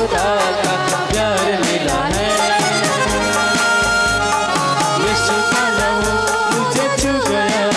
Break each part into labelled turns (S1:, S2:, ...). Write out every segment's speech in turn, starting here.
S1: खुदा का प्यार मिला है, यीशु का लहू मुझे छू गया है।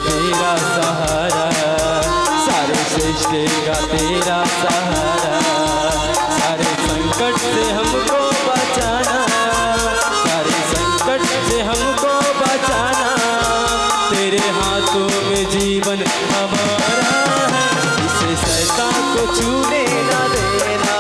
S1: तेरा सहारा, सारे सृष्टि का तेरा सहारा, सारे संकट से हमको बचाना, सारे संकट से हमको बचाना, तेरे हाथों में जीवन हमारा है, इसे शैतान को छूने ना देना।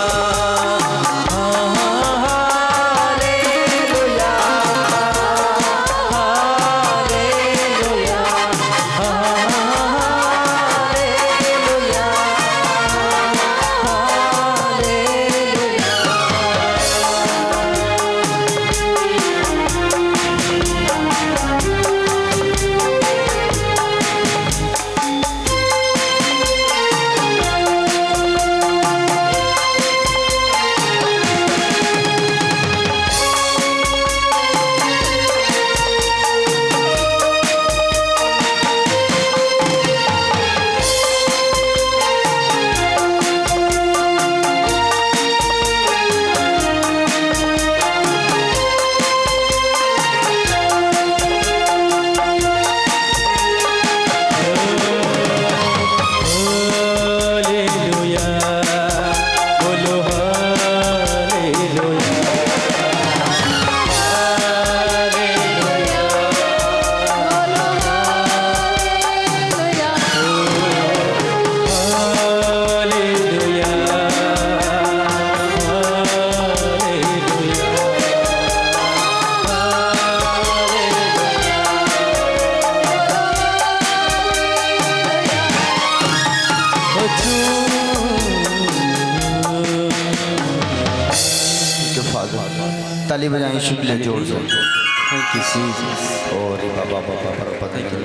S2: ताली बजाएं शुक्रिया जोर से। Thank you Jesus. और बाबा बाबा परपति के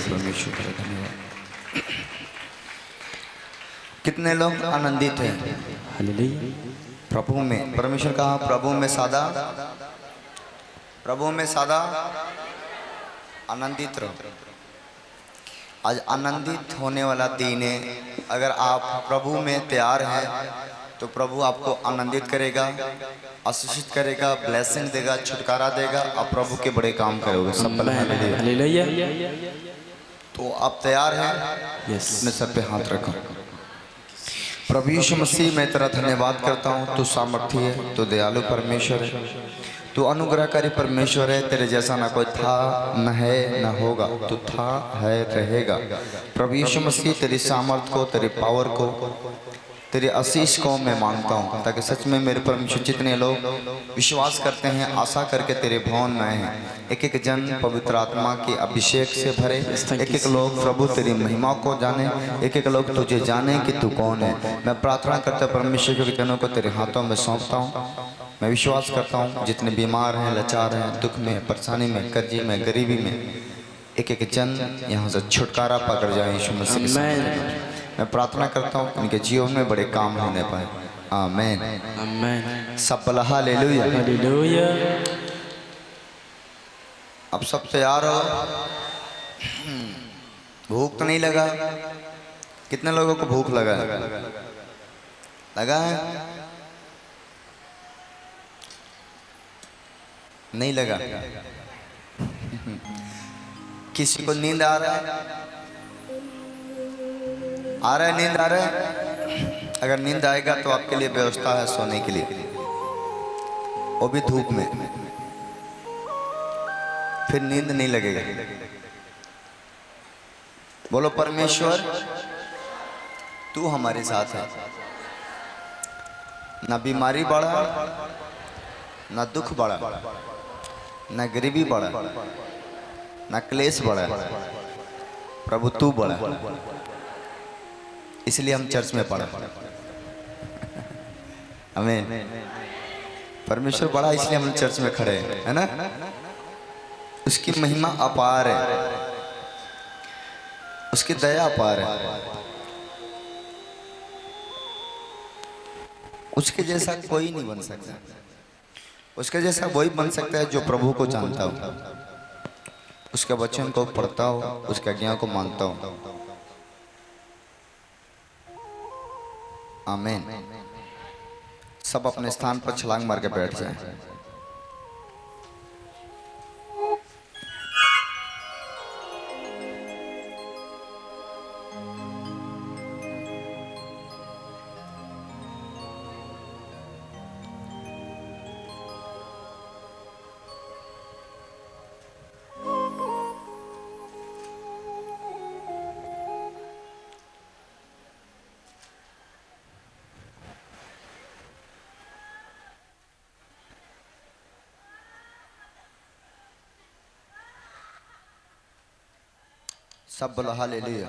S2: परमेश्वर का धन्यवाद। कितने लोग आनंदित हैं प्रभु में? परमेश्वर कहा प्रभु में सादा, प्रभु में सादा आनंदित रहो। आज आनंदित होने वाला दिन है। अगर आप प्रभु में तैयार हैं तो प्रभु आपको आनंदित करेगा, आशीषित करेगा, ब्लेसिंग देगा, छुटकारा देगा। आप प्रभु के बड़े काम करोगे। सब हालेलुया। तो आप तैयार हैं? अपने सर पे हाथ रखो। प्रभु यीशु मसीह, मैं तेरा धन्यवाद करता हूँ। तू सामर्थी है, तू दयालु परमेश्वर है, तू अनुग्रहकारी परमेश्वर है। तेरे जैसा ना कोई था, न है, न होगा। तू था, है, रहेगा। प्रभु यीशु मसीह, तेरी सामर्थ को, तेरी पावर को, तेरे आशीष को मैं मांगता हूँ, ताकि सच में मेरे परमेश्वर जितने लोग विश्वास करते हैं, आशा करके तेरे भवन में हैं, एक एक जन पवित्र आत्मा के अभिषेक से भरे, एक एक लोग प्रभु तेरी महिमा को जाने, एक एक लोग तुझे जाने कि तू कौन है। मैं प्रार्थना करता परमेश्वर के जनों को तेरे हाथों में सौंपता हूँ। मैं विश्वास करता हूँ जितने बीमार हैं, लाचार हैं, दुख में, परेशानी में, कर्जी में, गरीबी में, एक एक जन यहाँ से छुटकारा पकड़ जाए यीशु मसीह के नाम। मैं प्रार्थना करता हूँ उनके जीवन में बड़े काम होने पाए। आमीन
S1: आमीन।
S2: सब बोला हालेलुया।
S1: हालेलुया।
S2: अब सब तैयार हो? भूख तो नहीं लगा? कितने लोगों को भूख लगा है? लगा है? नहीं लगा? किसी को नींद आ रहा है? आ रहा है? नींद आ रहा है? अगर नींद आएगा तो आपके लिए व्यवस्था है सोने के लिए, वो भी धूप में, फिर नींद नहीं लगेगा। बोलो परमेश्वर तू हमारे साथ है। ना बीमारी बढ़ा, ना दुख बढ़ा, ना गरीबी बढ़ा, ना क्लेश बढ़ा, प्रभु तू बढ़ा। इसलिए हम चर्च में पढ़ा। आमीन। परमेश्वर बड़ा इसलिए हम चर्च में खड़े हैं, है ना? उसकी महिमा अपार है, उसकी दया अपार है। उसके जैसा कोई नहीं बन सकता। उसके जैसा वही बन सकता है जो प्रभु को जानता हो, उसके वचन को पढ़ता हो, उसकी आज्ञा को मानता हो। आमीन। सब अपने स्थान पर छलांग मार के बैठ जाएं। सब बोलो हालेलुया।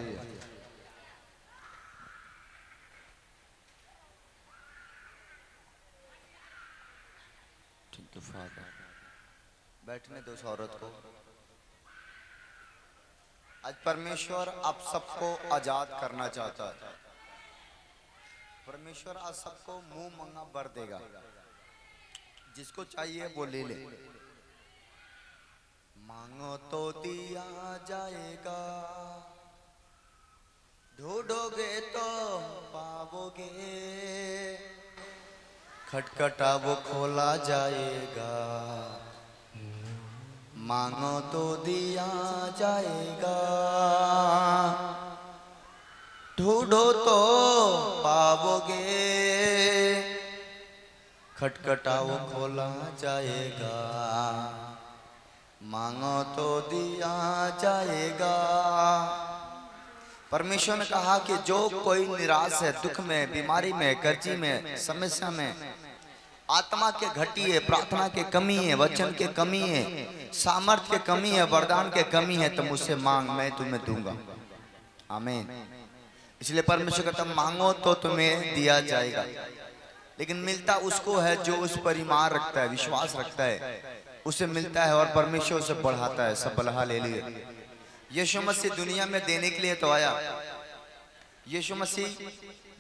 S2: Thank you father. बैठने दो उस औरत को। आज परमेश्वर आप सबको आजाद करना चाहता है। परमेश्वर आज सबको मुंह मंगा वर देगा। जिसको चाहिए वो ले ले। मांगो तो दिया जाएगा, ढूंढोगे तो पाओगे, खटखटा वो खोला जाएगा। मांगो तो दिया जाएगा, ढूंढो तो पाओगे, खटखटा वो खोला जाएगा। मांगो तो दिया जाएगा। परमेश्वर ने कहा कि जो कोई निराश है, दुख में, बीमारी में, कर्जी में, समस्या में, आत्मा के घटी है, प्रार्थना के कमी है, वचन के कमी है, सामर्थ्य के कमी है, वरदान के कमी है, तो मुझसे मांग, मैं तुम्हें दूंगा। आमीन। इसलिए परमेश्वर कहता मांगो तो तुम्हें दिया जाएगा। लेकिन मिलता उसको है जो उस पर ईमान रखता है, विश्वास रखता है, उसे मिलता है और परमेश्वर उसे बढ़ाता है। सब बलहा ले लिए। यीशु मसीह दुनिया में देने के लिए तो आया। यीशु मसीह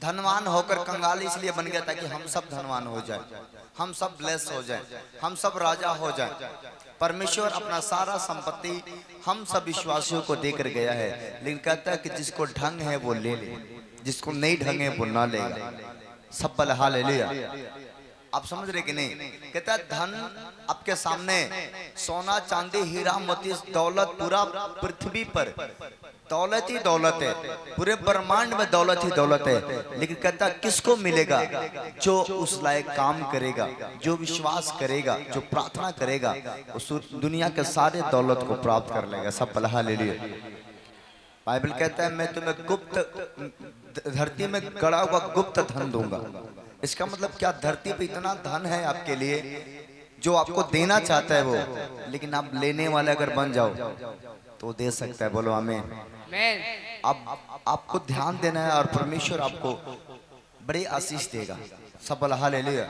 S2: धनवान होकर कंगाल इसलिए बन गया ताकि हम सब धनवान हो जाए, हम सब ब्लेस हो जाए, हम सब राजा हो जाए। परमेश्वर अपना सारा संपत्ति हम सब विश्वासियों को देकर गया है, लेकिन कहता है कि जिसको ढंग है वो ले ले, जिसको नहीं ढंग है वो ना लेगा। सब बलहा ले लिया। आप समझ रहे कि नहीं? कहता है धन आपके सामने, सोना चांदी हीरा मोती दौलत, पूरा पृथ्वी पर दौलत ही दौलत है, पूरे ब्रह्मांड में दौलत ही दौलत है। लेकिन कहता किसको मिलेगा? जो उस लायक काम करेगा, जो विश्वास करेगा, जो प्रार्थना करेगा, उस दुनिया के सारे दौलत को प्राप्त कर लेगा। सब बलहा ले लिए। बाइबल कहता है मैं तुम्हें गुप्त धरती में गड़ा हुआ गुप्त धन दूंगा। इसका मतलब क्या, धरती पे इतना धन है आपके लिए जो आपको देना चाहता है वो, लेकिन आप लेने वाले अगर बन जाओ तो दे सकता है। बोलो आमीन। अब आपको ध्यान देना है और परमेश्वर आपको बड़ी आशीष देगा। सब बोला हालेलुया।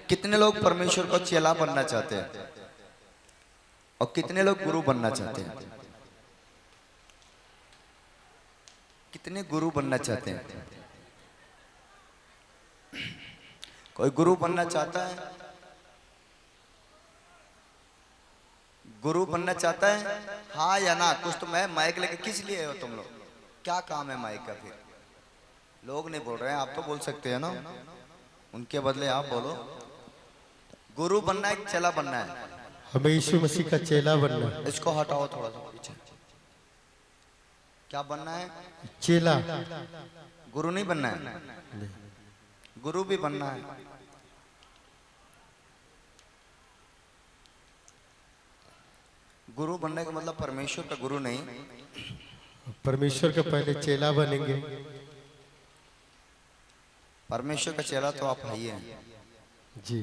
S2: कितने लोग परमेश्वर को चेला बनना चाहते हैं और कितने लोग गुरु बनना चाहते हैं? कितने गुरु बनना चाहते हैं? कोई गुरु बनना चाहता है? गुरु बनना चाहता है हाँ या ना? कुछ तो मैं माइक लेके किस लिए हो तुम लोग? क्या काम है माइक का? फिर लोग नहीं बोल रहे हैं, आप तो बोल सकते हैं ना, उनके बदले आप बोलो। गुरु बनना है कि चेला बनना है?
S3: हमें यीशु मसीह का चेला बनना है।
S2: इसको हटाओ थोड़ा सा पीछे। क्या बनना है?
S3: चेला।
S2: गुरु नहीं बनना है? गुरु भी बनना है। गुरु बनने का मतलब परमेश्वर का गुरु नहीं,
S3: परमेश्वर का पहले चेला बनेंगे।
S2: परमेश्वर का चेला तो आप है ही हैं,
S3: जी।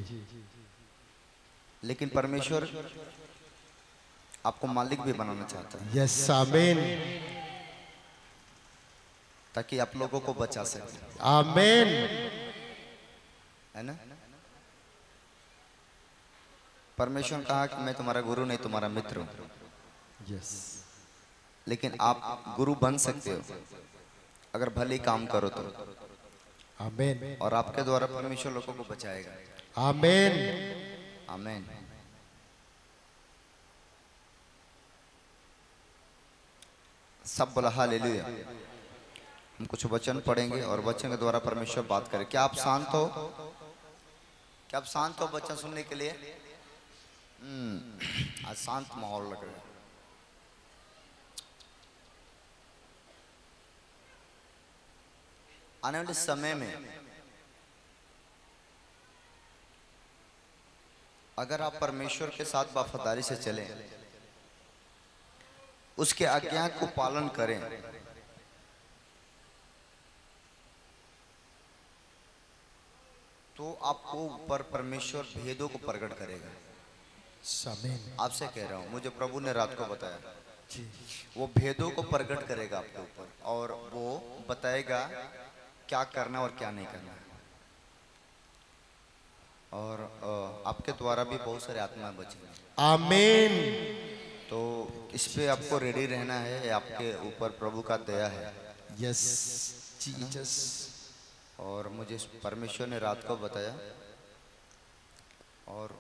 S2: लेकिन परमेश्वर आपको मालिक भी बनाना चाहता है,
S3: यस आमीन।
S2: ताकि आप लोगों को बचा सके।
S3: आमीन।
S2: है ना? परमेश्वर ने कहा कि मैं तुम्हारा गुरु नहीं, तुम्हारा मित्र हूं।
S3: यस।
S2: लेकिन आप गुरु बन सकते हो अगर भले काम करो तो।
S3: आमीन।
S2: और आपके द्वारा परमेश्वर लोगों को बचाएगा।
S3: आमीन।
S2: आमीन। सब बोला हालेलुया। हम कुछ वचन पढ़ेंगे और वचन के द्वारा परमेश्वर बात करे। क्या आप शांत हो? क्या आप शांत हो वचन सुनने के लिए? आज शांत माहौल लग रहा है। आने वाले समय में अगर आप परमेश्वर के साथ वफादारी से चलें, उसके आज्ञा को पालन करें, तो आपको ऊपर परमेश्वर भेदों को प्रकट करेगा।
S3: आमीन।
S2: आपसे कह रहा हूं, मुझे प्रभु ने रात को बताया, वो भेदों को प्रकट करेगा आपके ऊपर और वो बताएगा क्या करना और क्या नहीं करना। और आपके द्वारा भी बहुत सारे आत्मा बचेंगे।
S3: आमीन।
S2: तो इस पे आपको रेडी रहना है। आपके ऊपर प्रभु का दया है।
S3: Yes Jesus.
S2: और मुझे परमेश्वर ने रात को बताया और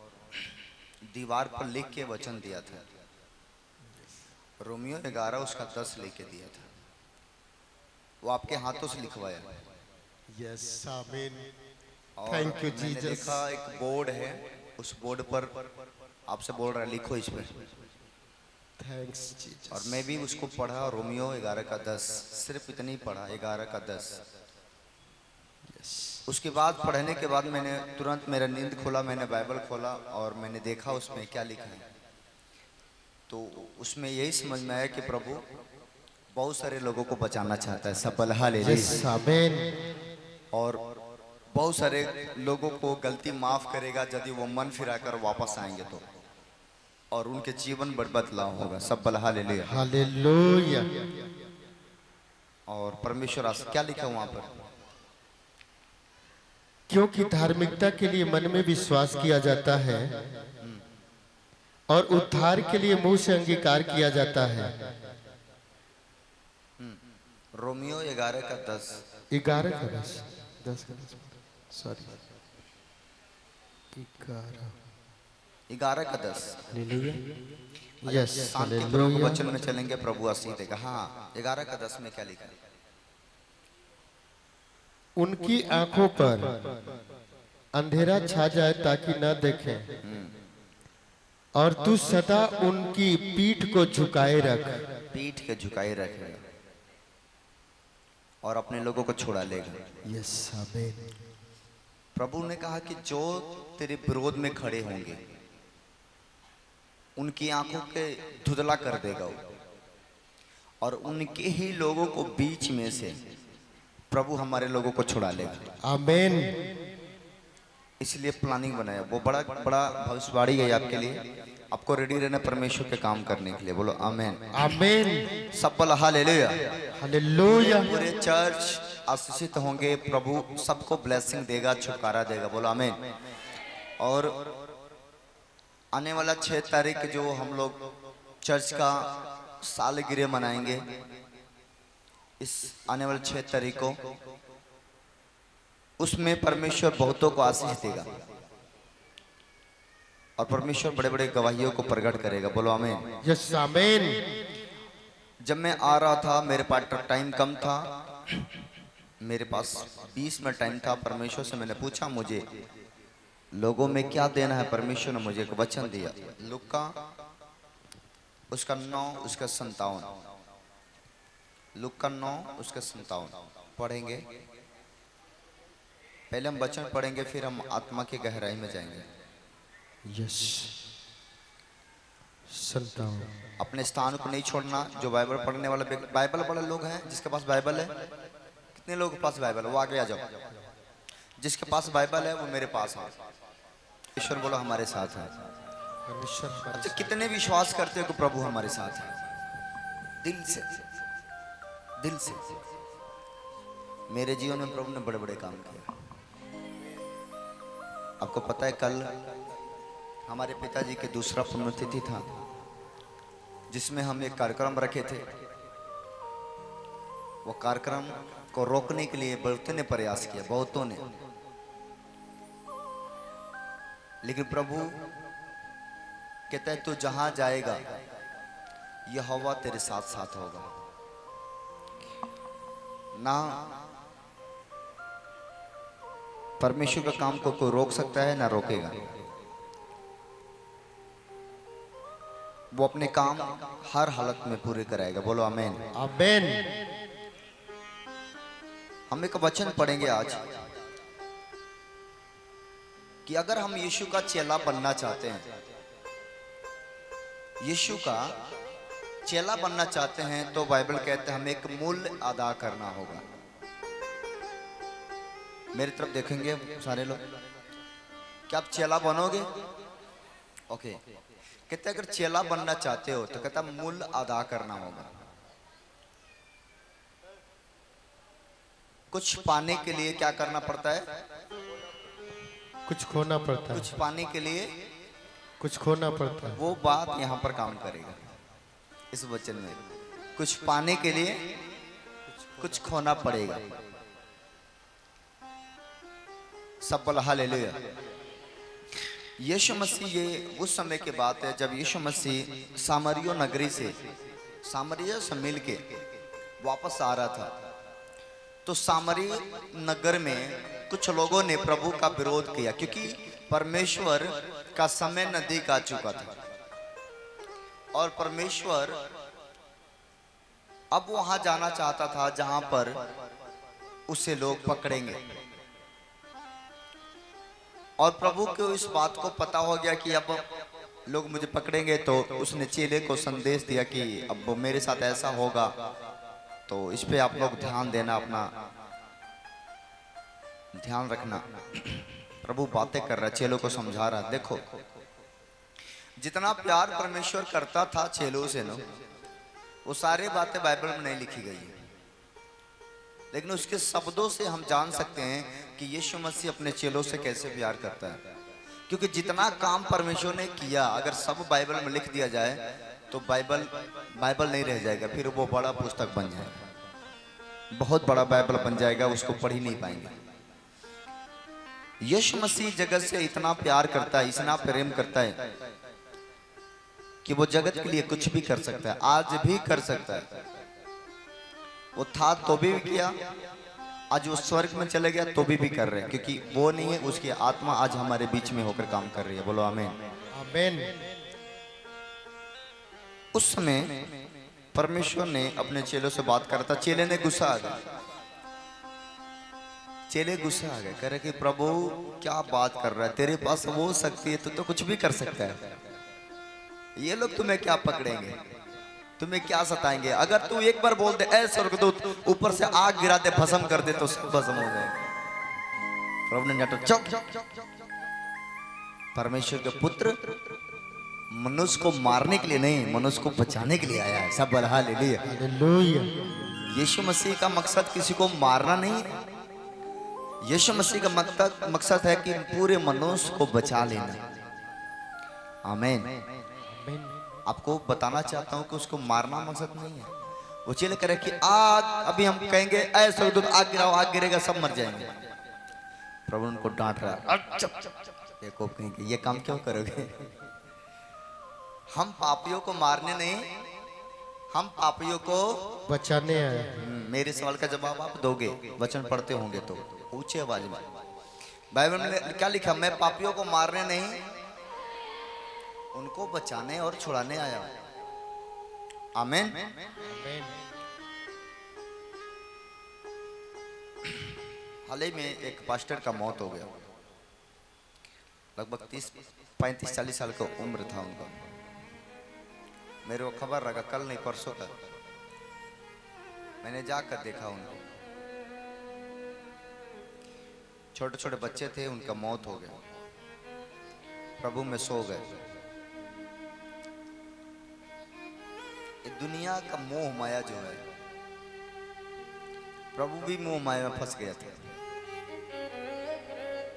S2: दीवार पर लिख के वचन दिया था। रोमियो 11 उसका 10 लेके दिया था, वो आपके हाथों से लिखवाया।
S3: यस आमीन।
S2: और
S3: थैंक यू
S2: मैंने
S3: जीसस।
S2: देखा एक बोर्ड है, उस बोर्ड पर आपसे बोल रहा है लिखो इस पर।
S3: Thanks Jesus.
S2: और मैं भी उसको पढ़ा, रोमियो 11 का 10, सिर्फ इतनी पढ़ा, 11 का 10। उसके बाद पढ़ने के बाद मैंने तुरंत, मेरा नींद खुला, मैंने बाइबल खोला और मैंने देखा उसमें क्या लिखा है। तो उसमें यही समझ में आया कि प्रभु बहुत सारे लोगों को बचाना चाहता है। सफल हालेलुया।
S3: आमीन।
S2: और बहुत सारे लोगों को गलती माफ करेगा यदि वो मन फिराकर वापस आएंगे तो, और उनके जीवन बदलाव होगा। सफल हालेलुया।
S3: हालेलुया।
S2: और परमेश्वर क्या लिखा वहां पर?
S3: क्योंकि धार्मिकता के लिए मन में विश्वास किया जाता है और उद्धार के लिए मुंह से अंगीकार किया जाता है।
S2: रोमियो 11 का 10।
S3: 11 का 10 का 10 सॉरी
S2: 11 का 10।
S3: यस
S2: शांतिपूर्वक वचन में चलेंगे, प्रभु आशीष देगा। हाँ, 11 का 10 में क्या लिखा है?
S3: उनकी आंखों पर अंधेरा छा जाए ताकि न देखें, और तू सदा उनकी पीठ को झुकाए रख।
S2: पीठ के झुकाए रखेगा और अपने लोगों को छुड़ा लेगा।
S3: यस आमीन।
S2: प्रभु ने कहा कि जो तेरे विरोध में खड़े होंगे उनकी आंखों के धुंधला कर देगा वो, और उनके ही लोगों को बीच में से प्रभु हमारे लोगों को छुड़ा लेगा।
S3: आमेन।
S2: इसलिए प्लानिंग बनाया, वो बड़ा बड़ा भविष्यवाणी है आपके लिए। आपको रेडी रहना परमेश्वर के काम करने के लिए। बोलो आमेन।
S3: आमेन।
S2: सब बोलो हालेलुया।
S3: हालेलुया।
S2: पूरे चर्च आशीषित होंगे, प्रभु सबको ब्लेसिंग देगा, छुटकारा देगा। बोलो आमेन। और आने वाला 6 तारीख जो हम लोग चर्च का सालगिरह मनाएंगे, इस आने वाले 6 तारीख को, उसमें परमेश्वर बहुतों को आशीष देगा और परमेश्वर बड़े बड़े गवाहियों को प्रकट करेगा। बोलो आमीन।
S3: यस आमीन।
S2: जब मैं आ रहा था मेरे पास टाइम कम था, मेरे पास 20 मिनट टाइम था। परमेश्वर से मैंने पूछा मुझे लोगों में क्या देना है। परमेश्वर ने मुझे एक वचन दिया, लूका उसका 9 उसका 57, लूका 9 उसका 57 पढ़ेंगे। पहले हम वचन पढ़ेंगे, फिर हम आत्मा की गहराई में जाएंगे।
S3: यस 57।
S2: अपने स्थान को नहीं छोड़ना। जो बाइबल पढ़ने वाला, बाइबल वाले लोग हैं, जिसके पास बाइबल है, कितने लोगों के पास बाइबल है वो आगे आ जाओ। जिसके पास बाइबल है वो मेरे पास है। ईश्वर बोलो हमारे साथ है। अच्छा, कितने विश्वास करते हो कि प्रभु हमारे साथ है? दिल से, दिल से। मेरे जीवन में प्रभु ने बड़े बड़े काम किए। आपको पता है कल हमारे पिताजी के दूसरा पुण्यतिथि था, जिसमें हम एक कार्यक्रम रखे थे। वो कार्यक्रम को रोकने के लिए बहुतों ने प्रयास किया, बहुतों ने, लेकिन प्रभु कहता है तू जहां जाएगा यहोवा तेरे साथ साथ होगा। ना परमेश्वर का काम को कोई रोक सकता है ना रोकेगा। वो अपने काम हर हालत में पूरे कराएगा। बोलो आमीन।
S3: आमीन।
S2: हम एक वचन पढ़ेंगे आज कि अगर हम यीशु का चेला बनना चाहते हैं, यीशु का चेला बनना चाहते हैं, तो बाइबल कहते हैं हमें एक मूल्य अदा करना होगा। मेरी तरफ देखेंगे सारे लोग। क्या आप चेला बनोगे? ओके। कहते अगर चेला बनना चाहते हो तो कहता मूल्य अदा करना होगा। कुछ पाने के लिए क्या करना पड़ता है?
S3: कुछ खोना पड़ता है।
S2: कुछ पाने के लिए
S3: कुछ खोना पड़ता है।
S2: वो बात यहाँ पर काम करेगा इस वचन में। कुछ पाने के लिए कुछ खोना पड़ेगा। सब बोला हालेलुया। यीशु मसीह, ये उस समय की बात है जब यीशु मसीह सामरिया नगरी से, सामरिया से मिल के वापस आ रहा था। तो सामरिया नगर में कुछ लोगों ने प्रभु का विरोध किया, क्योंकि परमेश्वर का समय नजदीक आ चुका था और परमेश्वर अब वहां जाना चाहता था जहां पर उसे लोग पकड़ेंगे। और प्रभु को इस बात को पता हो गया कि अब लोग मुझे पकड़ेंगे, तो उसने चेले को संदेश दिया कि अब मेरे साथ ऐसा होगा, तो इस पे आप लोग ध्यान देना, अपना ध्यान रखना। प्रभु बातें कर रहा है, चेलों को समझा रहा है। देखो जितना प्यार परमेश्वर करता था चेलों से ना, वो सारी बातें बाइबल में नहीं लिखी गई है, लेकिन उसके शब्दों से हम जान सकते हैं कि यीशु मसीह अपने चेलों से कैसे प्यार करता है। क्योंकि जितना काम परमेश्वर ने किया, अगर सब बाइबल में लिख दिया जाए तो बाइबल नहीं रह जाएगा, फिर वो बड़ा पुस्तक बन जाएगा, बहुत बड़ा बाइबल बन जाएगा, उसको पढ़ ही नहीं पाएंगे। यीशु मसीह जगत से इतना प्यार करता है, इतना प्रेम करता है कि वो जगत के लिए कुछ भी कर सकता है, आज भी कर सकता है। वो था तो भी किया, आज वो स्वर्ग में चले गया तो भी कर रहे हैं, क्योंकि वो नहीं है, उसकी आत्मा आज हमारे बीच में होकर काम कर रही है। बोलो आमीन।
S3: आमीन।
S2: उस समय परमेश्वर ने अपने चेलों से बात करा था। चेले ने गुस्सा आ गया, चेले गुस्सा आ गए, कह रहे कि प्रभु क्या बात कर रहा है, तेरे पास वो शक्ति है, तो कुछ भी कर सकता है, ये लोग तुम्हें क्या पकड़ेंगे? तुम्हें क्या सताएंगे? अगर तू एक बार बोल दे ऐ स्वर्गदूत ऊपर से आग गिरा दे, भस्म कर दे, तो सब भस्म हो जाएगा। प्रभु ने डांटा, चुप। परमेश्वर के पुत्र मनुष्य को मारने के लिए नहीं, मनुष्य को बचाने के लिए आया है। सब बलहा ले लिया।
S3: हालेलुया।
S2: यीशु मसीह का मकसद किसी को मारना नहीं, यीशु मसीह का मकसद है कि पूरे मनुष्य को बचा लेना। आमीन। आपको बताना चाहता हूं कि उसको मारना मकसद नहीं है। वो चले करे कि आग, अभी हम कहेंगे ऐ स्वर्गदूत आग गिराओ, आग गिरेगा, सब मर जाएंगे। प्रभु उनको डांट रहा है, देखो कहेंगे ये काम क्यों करोगे? हम पापियों को मारने नहीं, हम पापियों को
S3: बचाने आए।
S2: मेरे सवाल का जवाब आप दोगे, वचन पढ़ते होंगे तो ऊंचे आवाज में। बाइबल में क्या लिखा? मैं पापियों को मारने नहीं, उनको बचाने और छुड़ाने आया हूं। आमीन। हाल ही में एक पास्टर का मौत हो गया, लगभग 35-40 साल का उम्र था उनका। मेरे को खबर लगा कल नहीं परसों तक, मैंने जाकर देखा उनको। छोटे छोटे बच्चे थे, उनका मौत हो गया, प्रभु में सो गए। ये दुनिया का मोह माया जो है, प्रभु भी मोह माया में फंस गया था।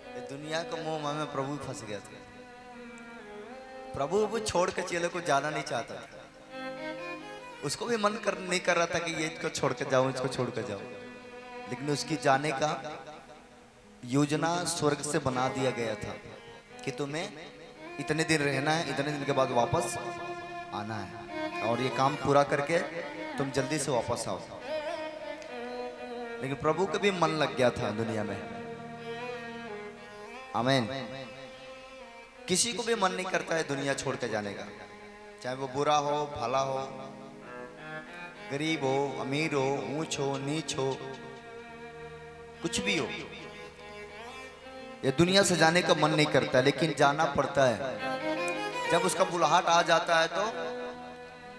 S2: ये दुनिया का मोह माया में प्रभु भी फंस गया था। प्रभु वो छोड़ के चेले को जाना नहीं चाहता था। उसको भी मन नहीं कर रहा था कि ये इसको छोड़ के जाऊं, इसको छोड़ के जाऊं, लेकिन उसकी जाने का योजना स्वर्ग से बना दिया गया था कि तुम्हें इतने दिन रहना है, इतने दिन के बाद वापस आना है, और ये काम पूरा करके तुम जल्दी से वापस आओ। लेकिन प्रभु का भी मन लग गया था दुनिया में। आमीन। किसी को भी मन नहीं करता है दुनिया छोड़ के जाने का, चाहे वो बुरा हो, भला हो, गरीब हो, अमीर हो, ऊंच हो, नीच हो, कुछ भी हो। ये दुनिया से जाने का मन नहीं करता, लेकिन जाना पड़ता है। जब उसका बुलाहट आ जाता है तो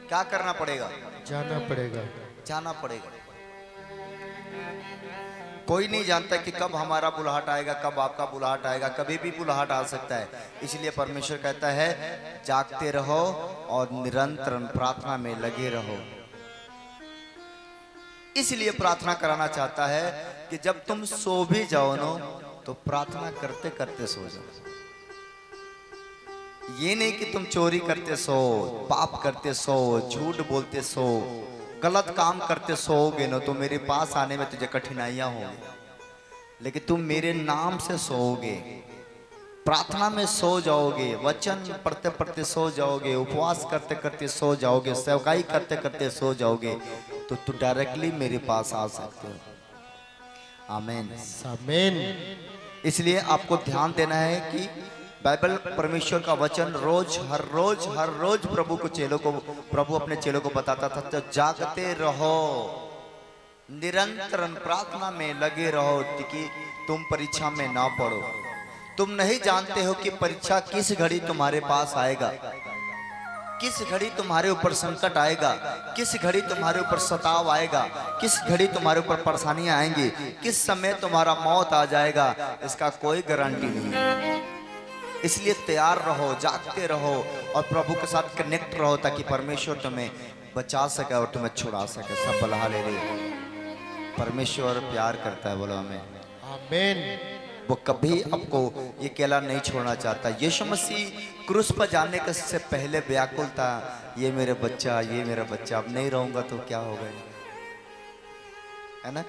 S2: क्या करना पड़ेगा?
S3: जाना पड़ेगा।
S2: जाना पड़ेगा। कोई नहीं जानता कि कब हमारा बुलाहट आएगा, कब आपका बुलाहट आएगा, कभी भी बुलाहट आ सकता है। इसलिए परमेश्वर कहता है जागते रहो और निरंतर प्रार्थना में लगे रहो। इसलिए प्रार्थना कराना चाहता है कि जब तुम सो भी जाओ ना, तो प्रार्थना करते करते सो जाओ। ये नहीं कि तुम चोरी करते सो, पाप करते सो, झूठ बोलते सो, गलत काम करते सोओगे ना, तो मेरे पास आने में तुझे कठिनाइयां होंगी। लेकिन तुम मेरे नाम से सोओगे, प्रार्थना में सो जाओगे, वचन पढ़ते पढ़ते सो जाओगे, उपवास करते करते सो जाओगे, सेवकाई करते करते सो जाओगे, तो तू डायरेक्टली मेरे पास आ सकते हो। आमीन।
S3: आमीन।
S2: इसलिए आपको ध्यान देना है कि बाइबल परमेश्वर का वचन हर रोज प्रभु अपने चेलों को बताता था, तो जागते रहो, निरंतर प्रार्थना में लगे रहो कि तुम परीक्षा में ना पड़ो। तुम नहीं जानते हो कि परीक्षा किस घड़ी तुम्हारे पास आएगा, किस घड़ी तुम्हारे ऊपर संकट आएगा, किस घड़ी तुम्हारे ऊपर सताव आएगा, किस घड़ी तुम्हारे ऊपर परेशानियां आएंगी, किस समय तुम्हारा मौत आ जाएगा, इसका कोई गारंटी नहीं है। इसलिए तैयार रहो, जागते रहो और प्रभु के साथ कनेक्ट रहो, ताकि परमेश्वर तुम्हें बचा सके और तुम्हें छुड़ा सके। सब बलहा ले रही। परमेश्वर प्यार करता है, बोलो हमें।
S3: आमीन।
S2: वो कभी आपको ये अकेला नहीं छोड़ना चाहता। यीशु मसीह क्रूस पर जाने के से पहले व्याकुल था, ये मेरा बच्चा, ये मेरा बच्चा, अब नहीं रहूंगा तो क्या होगा, है ना?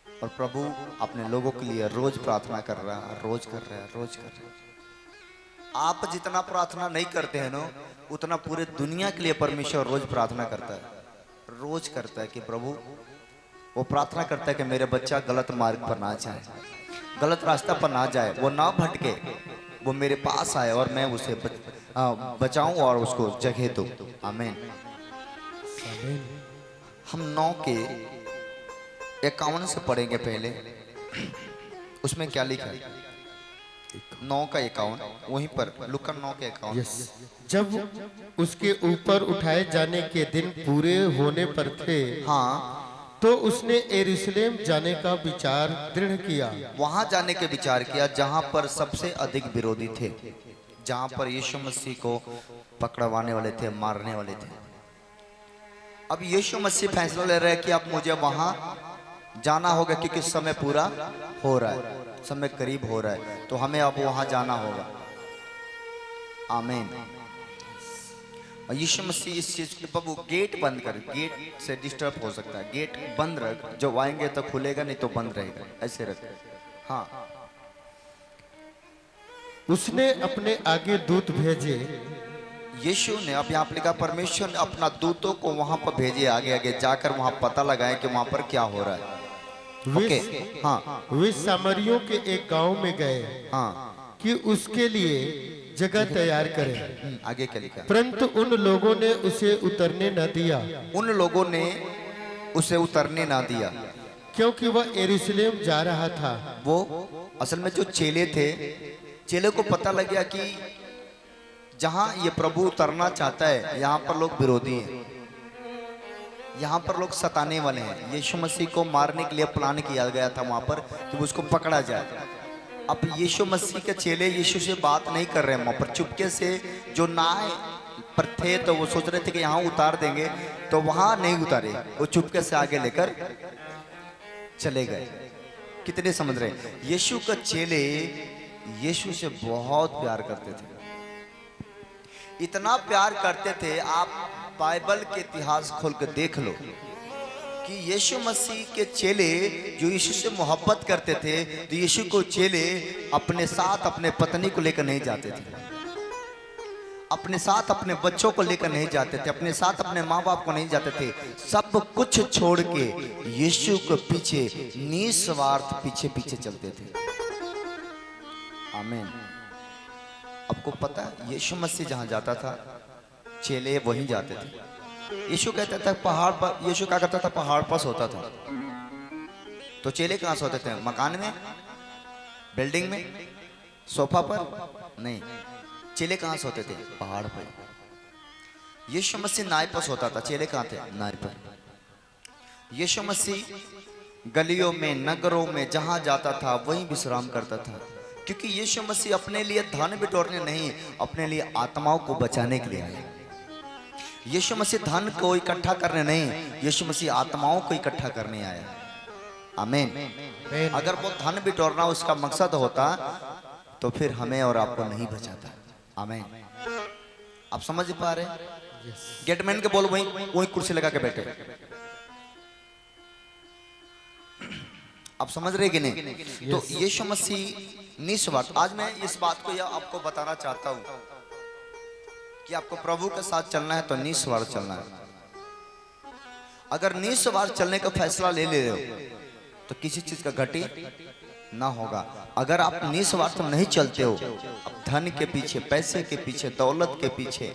S2: और प्रभु अपने लोगों के लिए रोज प्रार्थना कर रहा है, रोज कर रहा है। आप जितना प्रार्थना नहीं करते हैं ना, उतना पूरे दुनिया के लिए परमेश्वर रोज प्रार्थना करता है, रोज करता है कि प्रभु, वो प्रार्थना करता है कि मेरे बच्चा गलत मार्ग पर ना जाए, गलत रास्ता पर ना जाए, वो ना भटके, वो मेरे पास आए और मैं उसे बचाऊं और उसको जगह दूं। आमीन। हम 9 के 51 से पढ़ेंगे पहले। उसमें क्या लिखा है? 9 का 51 वहीं पर लुका 9 के 51।
S3: यस, जब उसके ऊपर उठाए जाने के दिन पूरे होने पर थे,
S2: हाँ,
S3: तो उसने यरूशलेम जाने का विचार दृढ़ किया।
S2: वहां जाने के विचार किया जहां पर सबसे अधिक विरोधी थे, जहां पर यीशु मसीह को पकड़वाने वाले थे, मारने वाले थे। अब यीशु मसीह फैसला ले रहे हैं कि अब मुझे वहां जाना होगा क्योंकि समय पूरा हो रहा है, समय करीब हो रहा है, तो हमें अब वहां जाना होगा। आमीन। और यीशु मसीह इस चीज के बाबू गेट बंद कर, गेट से डिस्टर्ब हो सकता है, गेट बंद रख, जब आएंगे तो खुलेगा, नहीं तो बंद रहेगा, ऐसे रख। हाँ,
S3: उसने अपने आगे दूत भेजे।
S2: यीशु ने, अब यहाँ पर लिखा परमेश्वर ने अपना दूतों को वहां पर भेजे, आगे आगे जाकर वहां पता लगाए कि वहां पर क्या हो रहा है। ओके, हाँ
S3: वे सामरियों के एक गांव में गए
S2: हाँ,
S3: कि उसके लिए जगह तैयार करें,
S2: आगे क्या लिखा?
S3: परंतु उन लोगों ने उसे उतरने न दिया,
S2: उन लोगों ने उसे उतरने ना दिया,
S3: क्योंकि वह यरूशलेम जा रहा था।
S2: वो असल में जो चेले थे, चेले को पता लग गया कि जहां ये प्रभु उतरना चाहता है यहाँ पर लोग विरोधी हैं, यहाँ पर लोग सताने वाले हैं। यीशु मसीह को मारने के लिए प्लान किया गया था वहां पर कि उसको पकड़ा जाए। अब यीशु मसीह के चेले यीशु से बात नहीं कर रहे हैं वहां पर, चुपके से जो नाव पर थे तो वो सोच रहे थे कि यहाँ उतार देंगे, तो वहां नहीं उतारे, वो चुपके से आगे लेकर चले गए। कितने समझ रहे हैं? यीशु का चेले यीशु से बहुत प्यार करते थे, इतना प्यार करते थे, आप बाइबल के इतिहास खोल कर देख लो कि यीशु मसीह के चेले जो यीशु से मोहब्बत करते थे, तो यीशु को चेले अपने साथ अपने पत्नी को लेकर नहीं जाते थे, अपने साथ अपने बच्चों को लेकर नहीं जाते थे, अपने साथ अपने माँ बाप को नहीं जाते थे, सब कुछ छोड़ के यीशु के पीछे निस्वार्थ पीछे पीछे चलते थे। आमीन। आपको पता है यीशु मसीह जहां जाता था चेले वहीं जाते थे। यीशु कहता था पहाड़ पर, यीशु क्या करता था, पहाड़ पर सोता था, तो चेले कहाँ सोते थे? मकान में, बिल्डिंग में, सोफा पर नहीं, चेले कहाँ सोते थे? पहाड़ पर। यीशु मसीह नाव पर सोता था, चेले कहाँ थे? नाव पर। यीशु मसीह गलियों में, नगरों में जहां जाता था वहीं विश्राम करता था, क्योंकि यीशु मसीह अपने लिए धन बिटोरने नहीं, अपने लिए आत्माओं को बचाने के लिए आए। यीशु मसीह धन को इकट्ठा करने नहीं, यीशु मसीह आत्माओं को इकट्ठा करने आया। आमीन। अगर वो धन बिटोरना उसका मकसद होता तो फिर हमें और आपको नहीं बचाता। आमीन। आप समझ पा रहे हैं? गेटमैन के बोल वहीं वहीं कुर्सी लगा के बैठे, आप समझ रहे कि नहीं? तो यीशु मसीह निस्वार्थ, आज मैं इस बात को यह आपको बताना चाहता हूं कि आपको प्रभु के साथ चलना है तो निस्वार्थ चलना है। अगर निस्वार्थ चलने का फैसला ले रहे हो तो किसी चीज का घटी ना होगा। अगर आप निस्वार्थ नहीं चलते हो, अब धन के पीछे, पैसे के पीछे, दौलत के पीछे,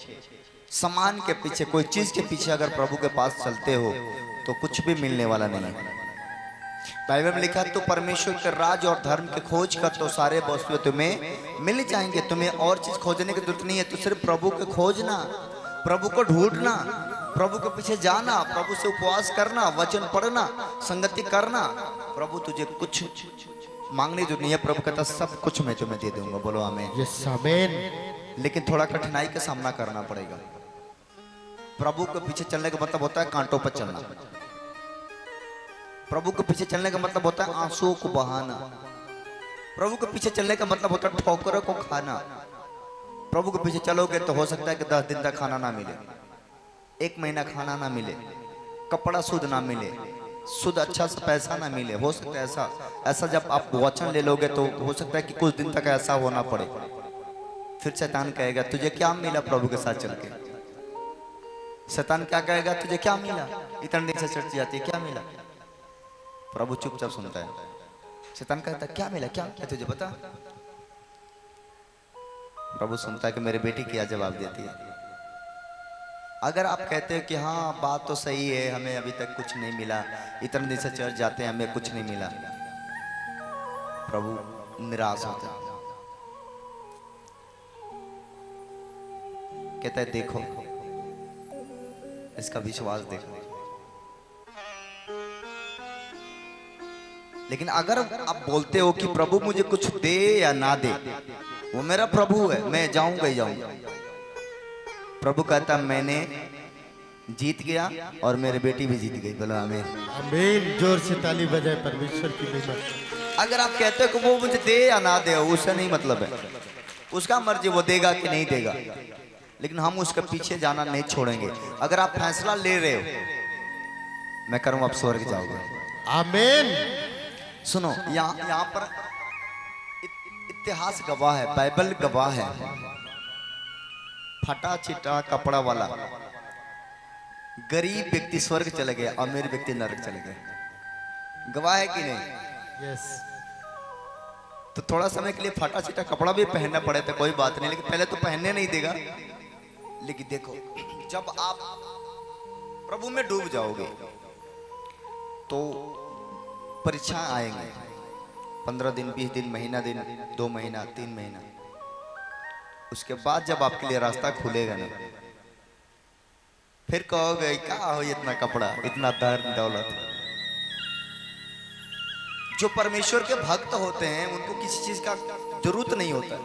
S2: सामान के पीछे, कोई चीज के पीछे अगर प्रभु के पास चलते हो तो कुछ भी मिलने वाला नहीं है। बाइबल में लिखा है तो परमेश्वर के राज और धर्म के खोज कर तो सारे वस्तुएं तुम्हें मिल जाएंगे। तुम्हें और चीज खोजने की जरूरत नहीं है, तो सिर्फ प्रभु को खोजना, प्रभु को ढूंढना, प्रभु के पीछे जाना, प्रभु से उपवास करना, वचन पढ़ना, संगति करना। प्रभु तुझे कुछ मांगने जो नहीं है, प्रभु कहता सब कुछ मैं तुम्हें दे दूंगा। बोलो आमीन।
S3: यस आमीन।
S2: लेकिन थोड़ा कठिनाई का सामना करना पड़ेगा। प्रभु के पीछे चलने का मतलब होता है कांटों पर चलना। प्रभु के पीछे चलने का मतलब होता है आंसुओं को बहाना। प्रभु के पीछे चलने का मतलब होता है ठोकरों को खाना। प्रभु के पीछे चलोगे तो हो सकता है कि 10 दिन तक खाना ना मिले, 1 महीना खाना ना मिले, कपड़ा शुद्ध ना मिले, शुद्ध अच्छा सा पैसा ना मिले। हो सकता है ऐसा जब आप वचन ले लोगे तो हो सकता है कि कुछ दिन तक ऐसा होना पड़े। फिर शैतान कहेगा तुझे क्या मिला प्रभु के साथ चल के? शैतान क्या कहेगा? तुझे क्या मिला? इतने दिन से चढ़ती जाती है, क्या मिला? प्रभु चुपचाप सुनता है। शैतान कहता है क्या मिला, क्या मिला तुझे बता? प्रभु सुनता है कि मेरे बेटी क्या जवाब देती है। अगर आप कहते हैं कि हाँ बात तो सही है, हमें अभी तक कुछ नहीं मिला, इतने दिन से चर्च जाते हैं हमें कुछ नहीं मिला, प्रभु निराश होता है। कहता है देखो इसका विश्वास देखो। लेकिन अगर आप बोलते हो कि प्रभु मुझे कुछ दे या ना दे, वो मेरा प्रभु है, मैं जाऊंगा ही जाऊंगा। प्रभु कहता मैंने जीत गया और मेरी बेटी भी जीत गई। बोलो आमीन।
S3: आमीन। जोर से ताली बजाए परमेश्वर की महिमा।
S2: अगर आप कहते हो कि वो मुझे दे या ना दे, उससे नहीं मतलब है, उसका मर्जी, वो देगा कि नहीं देगा, लेकिन हम उसके पीछे जाना नहीं छोड़ेंगे। अगर आप फैसला ले रहे हो मैं करूं आप स्वर्ग जाओगे।
S3: आमीन।
S2: सुनो, यहाँ पर इतिहास गवाह है, बाइबल गवाह है। फटा चिटा कपड़ा वाला गरीब व्यक्ति स्वर्ग चले गए, अमीर व्यक्ति नरक चले गए। गवाह है कि नहीं?
S3: यस।
S2: तो थोड़ा समय के लिए फटा चिटा कपड़ा भी पहनना पड़े तो कोई बात नहीं, लेकिन पहले तो पहनने नहीं देगा। लेकिन देखो, जब आप प्रभु में डूब जाओगे तो परीक्षा आएंगे। 15 दिन, 20 दिन, महीना दिन, 2 महीना, 3 महीना। उसके बाद जब आपके लिए रास्ता खुलेगा ना, फिर कहोगे क्या हो इतना कपड़ा, इतना धन दौलत। जो परमेश्वर के भक्त होते हैं उनको किसी चीज का जरूरत नहीं होता,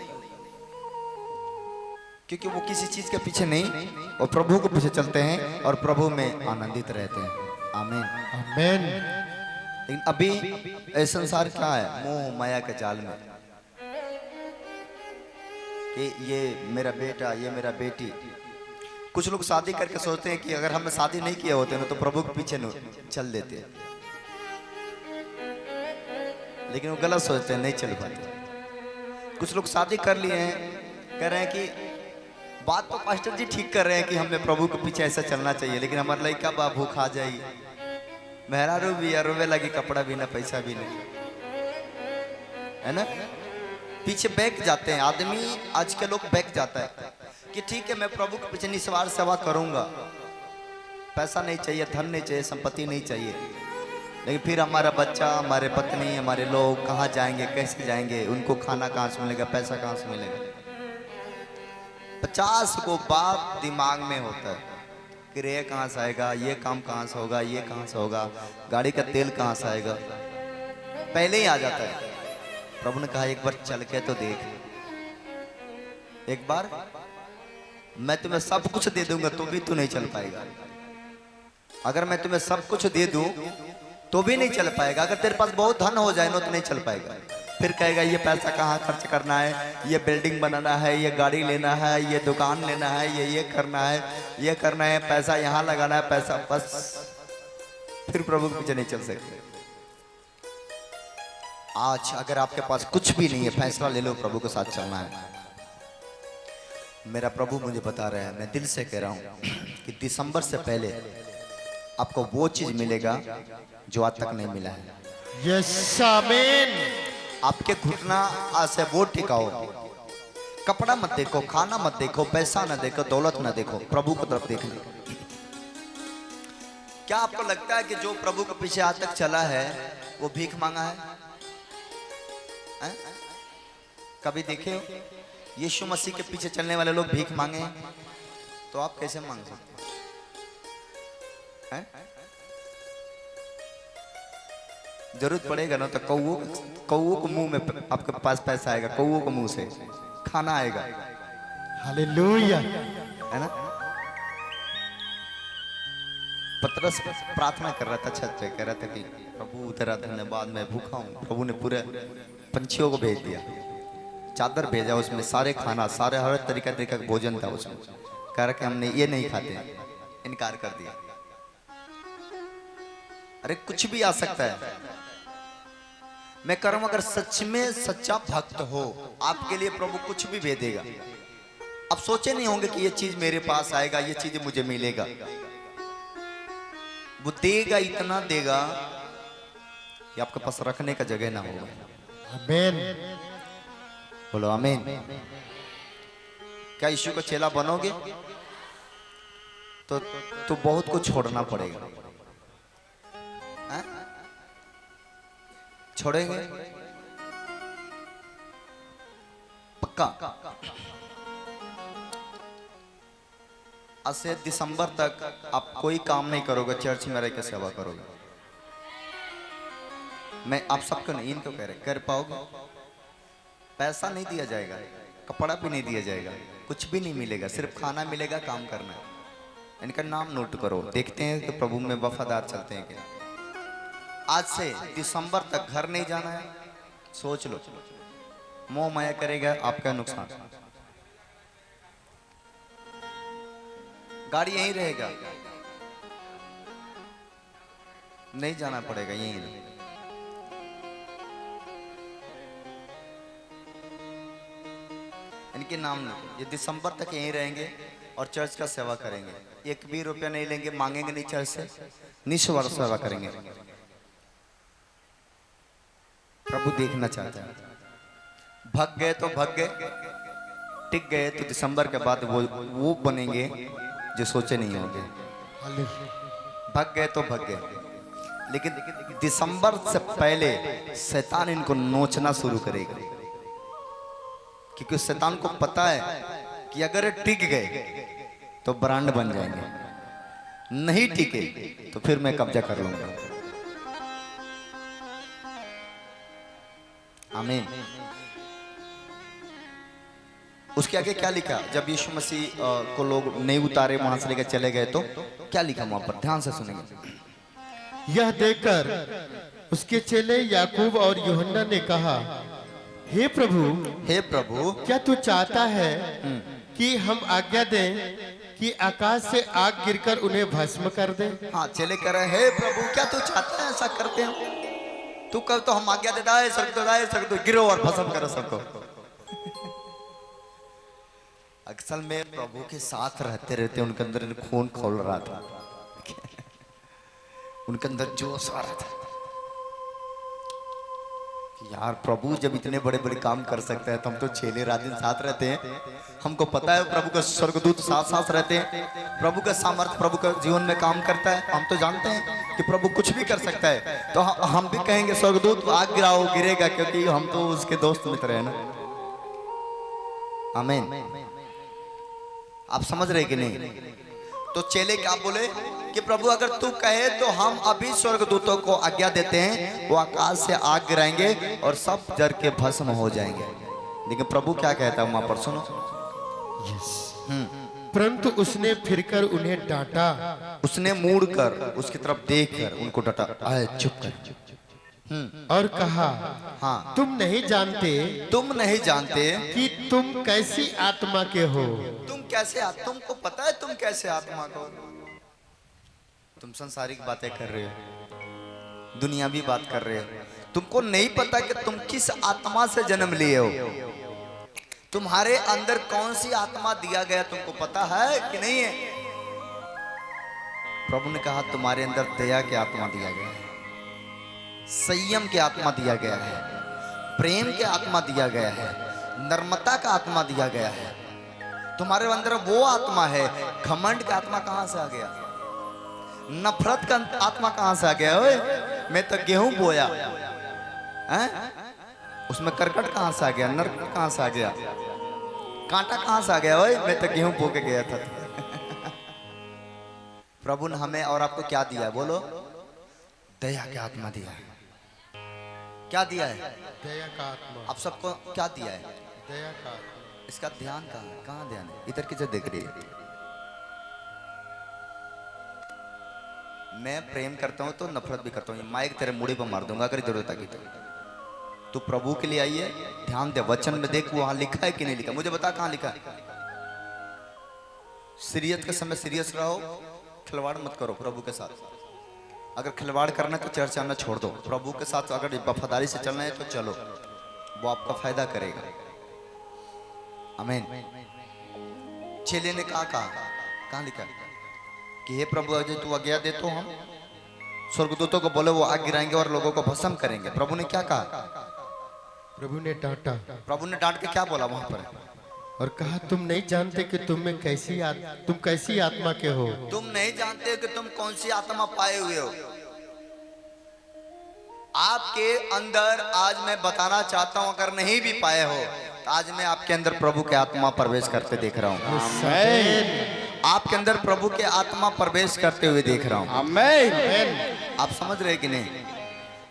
S2: क्योंकि वो किसी चीज के पीछे नहीं, और प्रभु के पीछे चलते हैं और प्रभु में आनंदित रहते हैं। आमीन।
S3: आमीन।
S2: लेकिन अभी ऐसा संसार क्या है, मोह माया के जाल में, कि ये मेरा बेटा, ये मेरा बेटी। कुछ लोग शादी करके सोचते हैं कि अगर हम शादी नहीं किए होते ना तो प्रभु के पीछे चल देते हैं, लेकिन वो गलत सोचते हैं, नहीं चल पाते। कुछ लोग शादी कर लिए हैं, कह रहे हैं कि बात तो पास्टर जी ठीक कर रहे हैं कि हमें प्रभु के पीछे ऐसा चलना चाहिए, लेकिन हमारा लड़का बा भूख आ जाएगी, मेहरारू भी या रोवे लगी, कपड़ा भी ना, पैसा भी नहीं, है ना। पीछे बैठ जाते हैं आदमी, आज के लोग बैठ जाता है कि ठीक है मैं प्रभु के पीछे निस्वार्थ सेवा करूंगा, पैसा नहीं चाहिए, धन नहीं चाहिए, संपत्ति नहीं चाहिए, लेकिन फिर हमारा बच्चा, हमारे पत्नी, हमारे लोग कहाँ जाएंगे, कैसे जाएंगे, उनको खाना कहाँ से मिलेगा, पैसा कहाँ से मिलेगा। 50 को बात दिमाग में होता है कि रे कहाँ से आएगा, ये काम कहाँ से होगा, ये कहाँ से होगा, गाड़ी का तेल कहाँ से आएगा, पहले ही आ जाता है। प्रभु ने कहा एक बार चल के तो देख, एक बार मैं तुम्हें सब कुछ दे दूंगा तो भी तू नहीं चल पाएगा। अगर मैं तुम्हें सब कुछ दे दूं तो भी नहीं चल पाएगा। अगर तेरे पास बहुत धन हो जाए ना तो नहीं चल पाएगा। फिर कहेगा ये पैसा कहाँ खर्च करना है, ये बिल्डिंग बनाना है, ये गाड़ी लेना है, ये दुकान लेना है, ये करना है, ये करना है, पैसा यहाँ लगाना है, पैसा, बस फिर प्रभु के पीछे नहीं चल सकते। आज अगर आपके पास कुछ भी नहीं है, फैसला ले लो, प्रभु के साथ चलना है। मेरा प्रभु मुझे बता रहा है, मैं दिल से कह रहा हूं कि दिसंबर से पहले आपको वो चीज मिलेगा जो आज तक नहीं मिला है।
S3: यस। आमीन।
S2: आपके घुटना आज से वो टिकाओ। कपड़ा मत देखो, खाना मत देखो, पैसा ना देखो, दौलत ना देखो, प्रभु की तरफ देख लो। क्या आपको लगता है कि जो प्रभु के पीछे आज तक चला है वो भीख मांगा है? कभी देखे हो यीशु मसीह के पीछे चलने वाले लोग भीख मांगे हैं? तो आप कैसे मांग सकते हैं? जरूरत पड़ेगा ना तो कौओं को मुंह में आपके पास पैसा आएगा, कौओं को मुंह से खाना आएगा।
S3: हालेलुया।
S2: है ना। पतरस प्रार्थना कर रहा था छत पे, कह रहा था कि प्रभु तेरा धन्यवाद, मैं भूखा हूँ। प्रभु ने पूरे पंछियों को भेज दिया, चादर भेजा, उसमें सारे खाना, सारे हर तरीका का भोजन था उसमें। कह रहा कि हमने ये नहीं खाते, इनकार कर दिया। अरे कुछ भी आ सकता है। मैं कह रहा हूं अगर सच में सच्चा भक्त हो, आपके लिए प्रभु कुछ भी भेजेगा। आप सोचे नहीं होंगे कि ये चीज मेरे पास आएगा, ये चीज मुझे मिलेगा। वो देगा, इतना देगा कि आपके पास रखने का जगह ना होगा।
S3: आमीन।
S2: बोलो आमीन। क्या यीशु का चेला बनोगे तो बहुत कुछ छोड़ना पड़ेगा। छोड़ेंगे पक्का? आज से दिसंबर तक आप कोई काम नहीं करोगे, चर्च में रह के सेवा करोगे। मैं आप सबको नहीं, इनको कह रहे, कर पाओगे? पैसा नहीं दिया जाएगा, कपड़ा भी नहीं दिया जाएगा, कुछ भी नहीं मिलेगा, सिर्फ खाना मिलेगा, काम करना है। इनका नाम नोट करो, देखते हैं कि प्रभु में वफादार चलते हैं क्या। आज से दिसंबर तक घर नहीं जाना है, सोच लो, मोह माया करेगा आपका नुकसान। गाड़ी यहीं रहेगा, नहीं जाना पड़ेगा, यहीं। इनके नाम ये दिसंबर तक यहीं रहेंगे और चर्च का सेवा करेंगे। 1 भी रुपया नहीं लेंगे, मांगेंगे नहीं चर्च से, निस्वार्थ सेवा करेंगे। प्रभु देखना चाहता है। भग गए तो भग गए, टिक गए तो दिसंबर के बाद वो बनेंगे जो सोचे नहीं होंगे। भग गए तो भग गए, लेकिन दिसंबर से पहले शैतान इनको नोचना शुरू करेगा, क्योंकि शैतान को पता है कि अगर ये टिक गए तो ब्रांड बन जाएंगे, नहीं टिके तो फिर मैं कब्जा कर लूंगा। आमीन। उसके आगे क्या लिखा? जब यीशु मसीह को लोग नहीं उतारे, वहां से लेकर चले गए, तो क्या लिखा वहां पर? ध्यान से सुनेंगे।
S3: यह देखकर उसके चेले याकूब और यूहन्ना ने कहा, हे प्रभु, क्या तू चाहता है कि हम आज्ञा दें कि आकाश से आग गिरकर उन्हें भस्म कर दे?
S2: हाँ, चले कह रहे, हे प्रभु, क्या तू चाहता है ऐसा करते हैं? तू कब तो हम आज्ञा देता है, सर तो गिरो और भस्म करो सबको। अक्सर में प्रभु के साथ रहते रहते उनके अंदर खून खोल रहा था, उनके अंदर जोश आ रहा था कि यार प्रभु जब इतने बड़े बड़े काम कर सकता है तो हम तो 6 रात दिन साथ रहते हैं। हमको पता है प्रभु का स्वर्गदूत साथ साथ रहते हैं, प्रभु का सामर्थ्य प्रभु का जीवन में काम करता है। हम तो जानते हैं कि प्रभु कुछ भी कर सकता है, तो हम भी कहेंगे स्वर्गदूत आग गिराओ, गिरेगा, क्योंकि हम तो उसके दोस्त मित्र हैं ना। आमीन। आप समझ रहे कि नहीं? तो चेले क्या बोले कि प्रभु अगर तू कहे तो हम अभी स्वर्गदूतों को आज्ञा देते हैं, वो आकाश से आग गिराएंगे और सब जर के भस्म हो जाएंगे। लेकिन प्रभु क्या कहता है वहां पर, सुनो।
S3: परंतु उसने फिरकर उन्हें डांटा,
S2: उसने मुड़ कर उसकी तरफ देखकर उनको डांटा, आए चुप कर,
S3: और कहा,
S2: हाँ,
S3: तुम नहीं जानते कि तुम कैसी आत्मा के हो।
S2: तुम कैसे, तुमको पता है तुम कैसे आत्मा को? तुम सांसारिक बातें कर रहे हो, दुनियावी बात कर रहे हो, तुमको नहीं पता कि तुम किस आत्मा से जन्म लिए हो, तुम्हारे अंदर कौन सी आत्मा दिया गया, तुमको पता है कि नहीं है? प्रभु ने कहा तुम्हारे अंदर दया की आत्मा दिया गया है, संयम की आत्मा दिया गया है, प्रेम की आत्मा दिया गया है, नर्मता का आत्मा दिया गया है। तुम्हारे अंदर वो आत्मा है। घमंड का आत्मा कहां से आ गया? नफरत का आत्मा कहां से आ गया? ओए, मैं तो गेहूं बोया हैं, उसमें करकट कहां से आ गया? नरक कहां से आ गया? कांटा कहां से आ गया? ओए, मैं तो गेहूं बो के गया था। प्रभु ने हमें और आपको क्या दिया? बोलो। दया की आत्मा दिया है। क्या दिया है?
S3: दया का आत्मा।
S2: आप सबको क्या दिया है?
S3: दया का आत्मा।
S2: इसका ध्यान कहाँ है? कहाँ ध्यान है? इधर किसे देख रही है? मैं प्रेम करता हूं तो नफरत भी करता हूं। माइक तेरे मुड़ी पर मार दूंगा अगर जरूरत आगी तो। तू प्रभु के लिए आई है, ध्यान दे, वचन में देख वहां लिखा है कि नहीं लिखा, मुझे बता कहां लिखा है। सीरियस के समय सीरियस रहो, खिलवाड़ मत करो प्रभु के साथ। अगर खिलवाड़ करना है तो चर्च आना छोड़ दो। प्रभु के साथ अगर वफादारी से चलना है तो चलो, वो आपका फायदा करेगा। आमीन। चेले ने कहा लिखा कि हे प्रभु अजय तू आज्ञा दे तो हम स्वर्गदूतों को बोले वो आग गिराएंगे और लोगों को भस्म करेंगे। प्रभु ने क्या कहा?
S3: प्रभु ने डांटा।
S2: प्रभु ने डांट के क्या बोला वहां पर?
S3: और कहा तुम नहीं जानते कि तुम कैसी आत्मा के हो।
S2: तुम नहीं जानते कि तुम कौन सी आत्मा पाए हुए हो। आपके अंदर आज मैं बताना चाहता हूं, अगर नहीं भी पाए हो तो आज मैं आपके अंदर प्रभु के आत्मा प्रवेश करते देख रहा हूं। आपके अंदर प्रभु के आत्मा प्रवेश करते हुए देख रहा हूँ।
S1: आमेन।
S2: आप समझ रहे कि नहीं?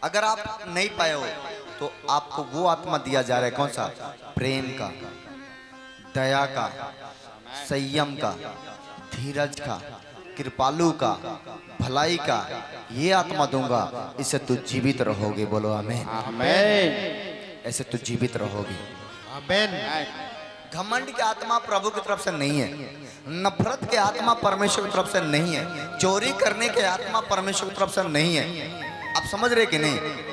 S2: अगर आप नहीं पाए हो तो आपको वो आत्मा दिया जा रहा है, कौन सा? प्रेम का, दया का, संयम का, धीरज का, कृपालु का, भलाई का, ये आत्मा दूंगा, इससे तू जीवित रहोगे। बोलो आमीन।
S1: आमेन।
S2: ऐसे तू जीवित रहोगे।
S3: आमेन।
S2: घमंड की आत्मा प्रभु की तरफ से नहीं है, नफरत की आत्मा परमेश्वर की तरफ से नहीं है, चोरी करने की आत्मा परमेश्वर की तरफ से नहीं है। आप समझ रहे कि नहीं?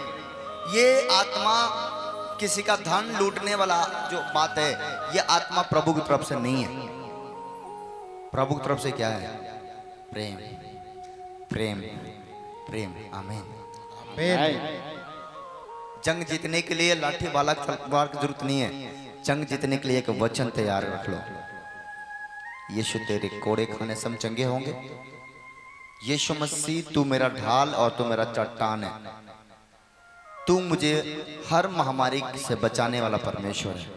S2: ये आत्मा किसी का धन लूटने वाला जो बात है, ये आत्मा प्रभु की तरफ से नहीं है। प्रभु की तरफ से क्या है? प्रेम, प्रेम, प्रेम। आमीन।
S3: आमेन।
S2: जंग जीतने के लिए लाठी भाला तलवार की जरूरत नहीं है। जंग जीतने के लिए एक वचन तैयार रख लो। यीशु तेरे कोड़े खाने से हम चंगे होंगे। यीशु मसीह तू मेरा ढाल और तू मेरा चट्टान है। तू मुझे हर महामारी से बचाने वाला परमेश्वर है।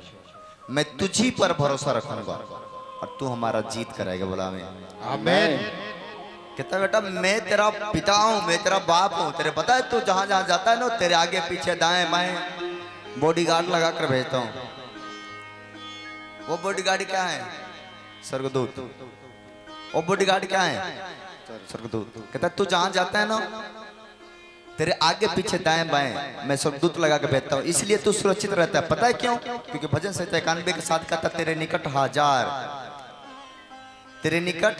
S2: मैं तुझी पर भरोसा रखूंगा और तू हमारा जीत कराएगा। बोला आमीन।
S3: आमेन।
S2: कहता बेटा मैं तेरा पिता हूँ, मैं तेरा बाप हूँ। तेरे पता है तू जहां जहां जाता है ना, तेरे आगे पीछे दाएं बाएं बॉडीगार्ड लगा कर भेजता हूँ। वो बॉडीगार्ड क्या है? स्वर्गदूत। वो बॉडीगार्ड क्या है? स्वर्गदूत। कहता तू जहां जाता है ना, तेरे आगे पीछे दाएं बाएं मैं स्वर्गदूत लगा के भेजता हूँ, इसलिए तू सुरक्षित रहता है। पता है क्यों? क्योंकि भजन संहिता 91 के साथ कहता तेरे निकट 1000, तेरे निकट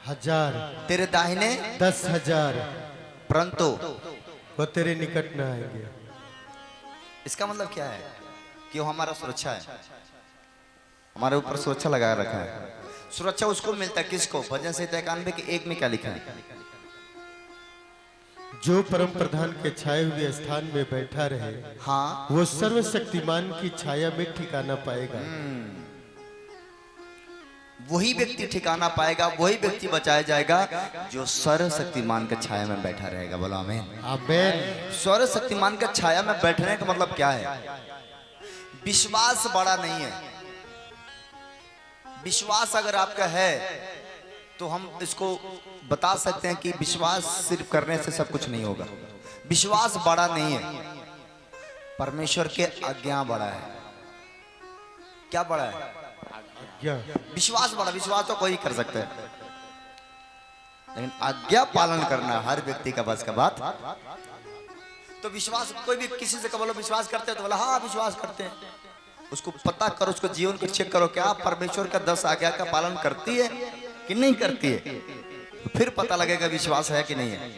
S3: 1000,
S2: तेरे दाहिने
S3: 10,000,
S2: परंतु
S3: वो तेरे निकट न आएंगे।
S2: इसका मतलब क्या है? कि वो हमारा सुरक्षा है, हमारे ऊपर सुरक्षा लगा रखा है। सुरक्षा उसको मिलता है, किसको? भजन संहिता 91 के 1 में क्या लिखा है?
S3: जो परम प्रधान के छाए हुए स्थान में बैठा रहे,
S2: हाँ,
S3: वो सर्वशक्तिमान की छाया में ठिकाना पाएगा।
S2: वही व्यक्ति ठिकाना पाएगा, वही व्यक्ति बचाया जाएगा जो सर्वशक्तिमान के छाया में बैठा रहेगा। बोलो आमीन।
S3: आमेन।
S2: सर्वशक्तिमान के छाया में बैठने का मतलब क्या है? विश्वास बड़ा नहीं है। विश्वास अगर आपका है तो हम इसको बता सकते हैं कि विश्वास सिर्फ करने से सब कुछ नहीं होगा। विश्वास बड़ा नहीं है, परमेश्वर के आज्ञा बड़ा है। क्या बड़ा है?
S3: क्या?
S2: विश्वास बड़ा। विश्वास तो कोई कर सकता है, लेकिन आज्ञा पालन करना हर व्यक्ति का बस का बात। तो विश्वास कोई भी किसी से बोलो विश्वास करते हैं तो बोला हाँ विश्वास करते हैं। उसको पता करो, उसको जीवन को चेक करो, क्या परमेश्वर का 10 आज्ञा का पालन करती है कि नहीं करती है, फिर पता लगेगा विश्वास है कि नहीं है।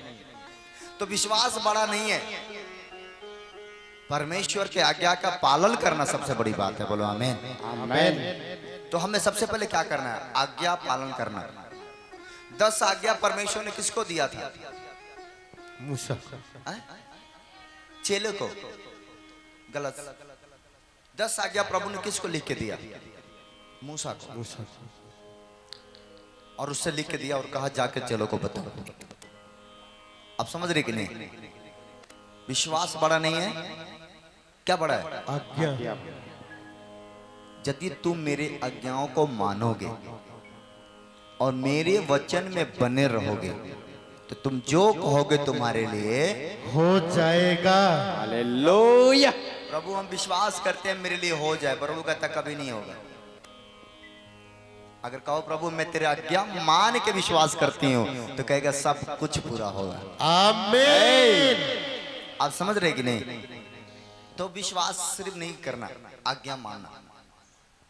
S2: तो विश्वास बड़ा नहीं है, परमेश्वर के आज्ञा का पालन करना सबसे बड़ी बात है। बोलो आमीन।
S3: आमेन।
S2: तो हमें सबसे पहले क्या करना है? आज्ञा पालन करना। 10 आज्ञा परमेश्वर ने किसको दिया था?
S3: मूसा।
S2: चेले को। गलत। 10 आज्ञा प्रभु ने किसको लिख के दिया? मूसा को।
S3: मूसा।
S2: और उससे लिख के दिया और कहा जाके चलो को बताओ। आप समझ रहे कि नहीं? विश्वास बड़ा नहीं है, क्या बड़ा है?
S3: आज्ञा।
S2: यदि तुम मेरे आज्ञाओं को मानोगे और मेरे वचन में बने रहोगे तो तुम जो कहोगे तुम्हारे लिए
S3: हो जाएगा।
S1: हालेलुया।
S2: प्रभु हम विश्वास करते हैं मेरे लिए हो जाए। प्रभु कहता कभी नहीं होगा। अगर कहो प्रभु मैं तेरे आज्ञा मान के विश्वास करती हूँ तो कहेगा सब कुछ पूरा होगा।
S3: आमीन।
S2: आप समझ रहे कि नहीं? तो विश्वास सिर्फ नहीं करना, आज्ञा मानना।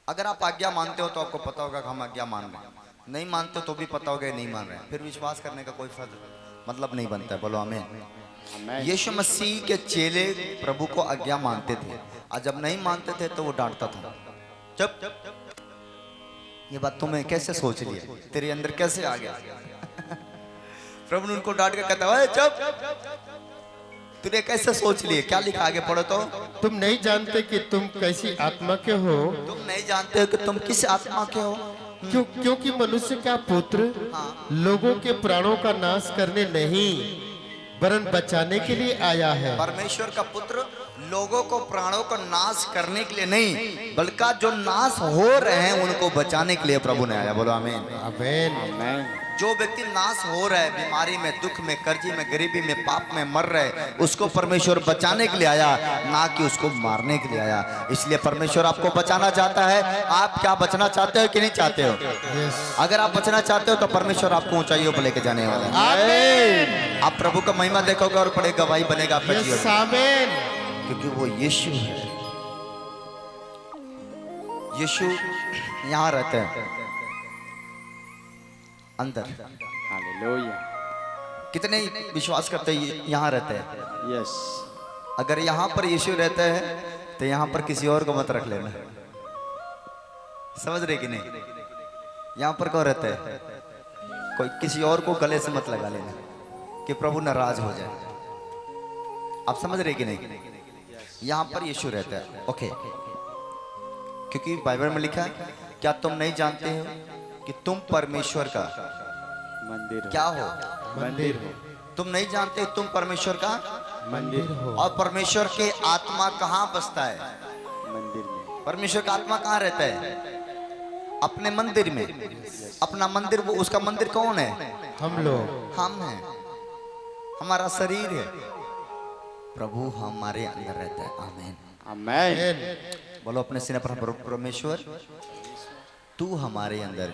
S2: अगर आप आज्ञा मानते हो तो आपको पता होगा कि हम आज्ञा मान रहे हैं, नहीं मानते तो भी पता होगा नहीं मान रहे हैं, फिर विश्वास करने का कोई मतलब नहीं बनता है। बोलो आमीन। यीशु मसीह के चेले प्रभु को आज्ञा मानते थे और जब नहीं मानते थे तो वो डांटता था। जब ये बात तुम्हें कैसे सोच लिया, तेरे अंदर कैसे आ गया? प्रभु ने उनको डांट के कहता है चुप, तूने कैसे सोच लिए? क्या लिखा आगे पढ़ो तो।
S3: तुम नहीं जानते कि तुम कैसी आत्मा के हो।
S2: तुम नहीं जानते हो कि तुम किस आत्मा के हो।
S3: क्योंकि मनुष्य का पुत्र लोगों के प्राणों का नाश करने नहीं वरन बचाने के लिए आया है।
S2: परमेश्वर का पुत्र लोगों को, प्राणों को नाश करने के लिए नहीं, बल्कि जो नाश हो रहे हैं उनको बचाने के लिए प्रभु ने आया। बोलो आमीन।
S3: आमीन।
S2: जो व्यक्ति नाश हो रहा है, बीमारी में, दुख में, कर्जी में, गरीबी में, पाप में मर रहे, उसको परमेश्वर बचाने के लिए आया, ना कि उसको मारने के लिए आया। इसलिए परमेश्वर आपको बचाना चाहता है। आप क्या बचना चाहते हो कि नहीं चाहते हो? अगर आप बचना चाहते हो तो परमेश्वर आपको ऊंचाइयों पर लेके जाने वाला है।
S3: आमीन।
S2: आप प्रभु का महिमा देखोगे और बड़े गवाही बनेगा आपका जीवन में।
S3: आमीन।
S2: क्योंकि वो यीशु है। यीशु यहाँ रहते हैं अंदर।
S1: हालेलुया।
S2: कितने विश्वास करते हैं यहाँ रहते हैं?
S1: यस।
S2: अगर यहाँ पर यीशु रहते हैं तो यहाँ पर किसी और को मत रख लेना। समझ रहे कि नहीं? यहाँ पर कौन रहता है? कोई किसी और को गले से मत लगा लेना कि प्रभु नाराज हो जाए। आप समझ रहे कि नहीं? यहाँ पर यीशु रहता है। ओके, क्योंकि बाइबल में लिखा है, क्या तुम नहीं जानते हो कि तुम परमेश्वर का
S1: मंदिर
S2: क्या हो?
S1: मंदिर हो।
S2: तुम नहीं जानते तुम परमेश्वर का
S1: मंदिर हो।
S2: और परमेश्वर के आत्मा कहाँ बसता है?
S1: मंदिर में।
S2: परमेश्वर का आत्मा कहाँ रहता है? अपने मंदिर में। अपना मंदिर, वो उसका मंदिर कौन है?
S3: हम लोग।
S2: हम हैं, हमारा शरीर है। प्रभु हमारे अंदर रहता है। आमीन।
S1: आमीन।
S2: बोलो अपने सीने पर, परमेश्वर तू हमारे अंदर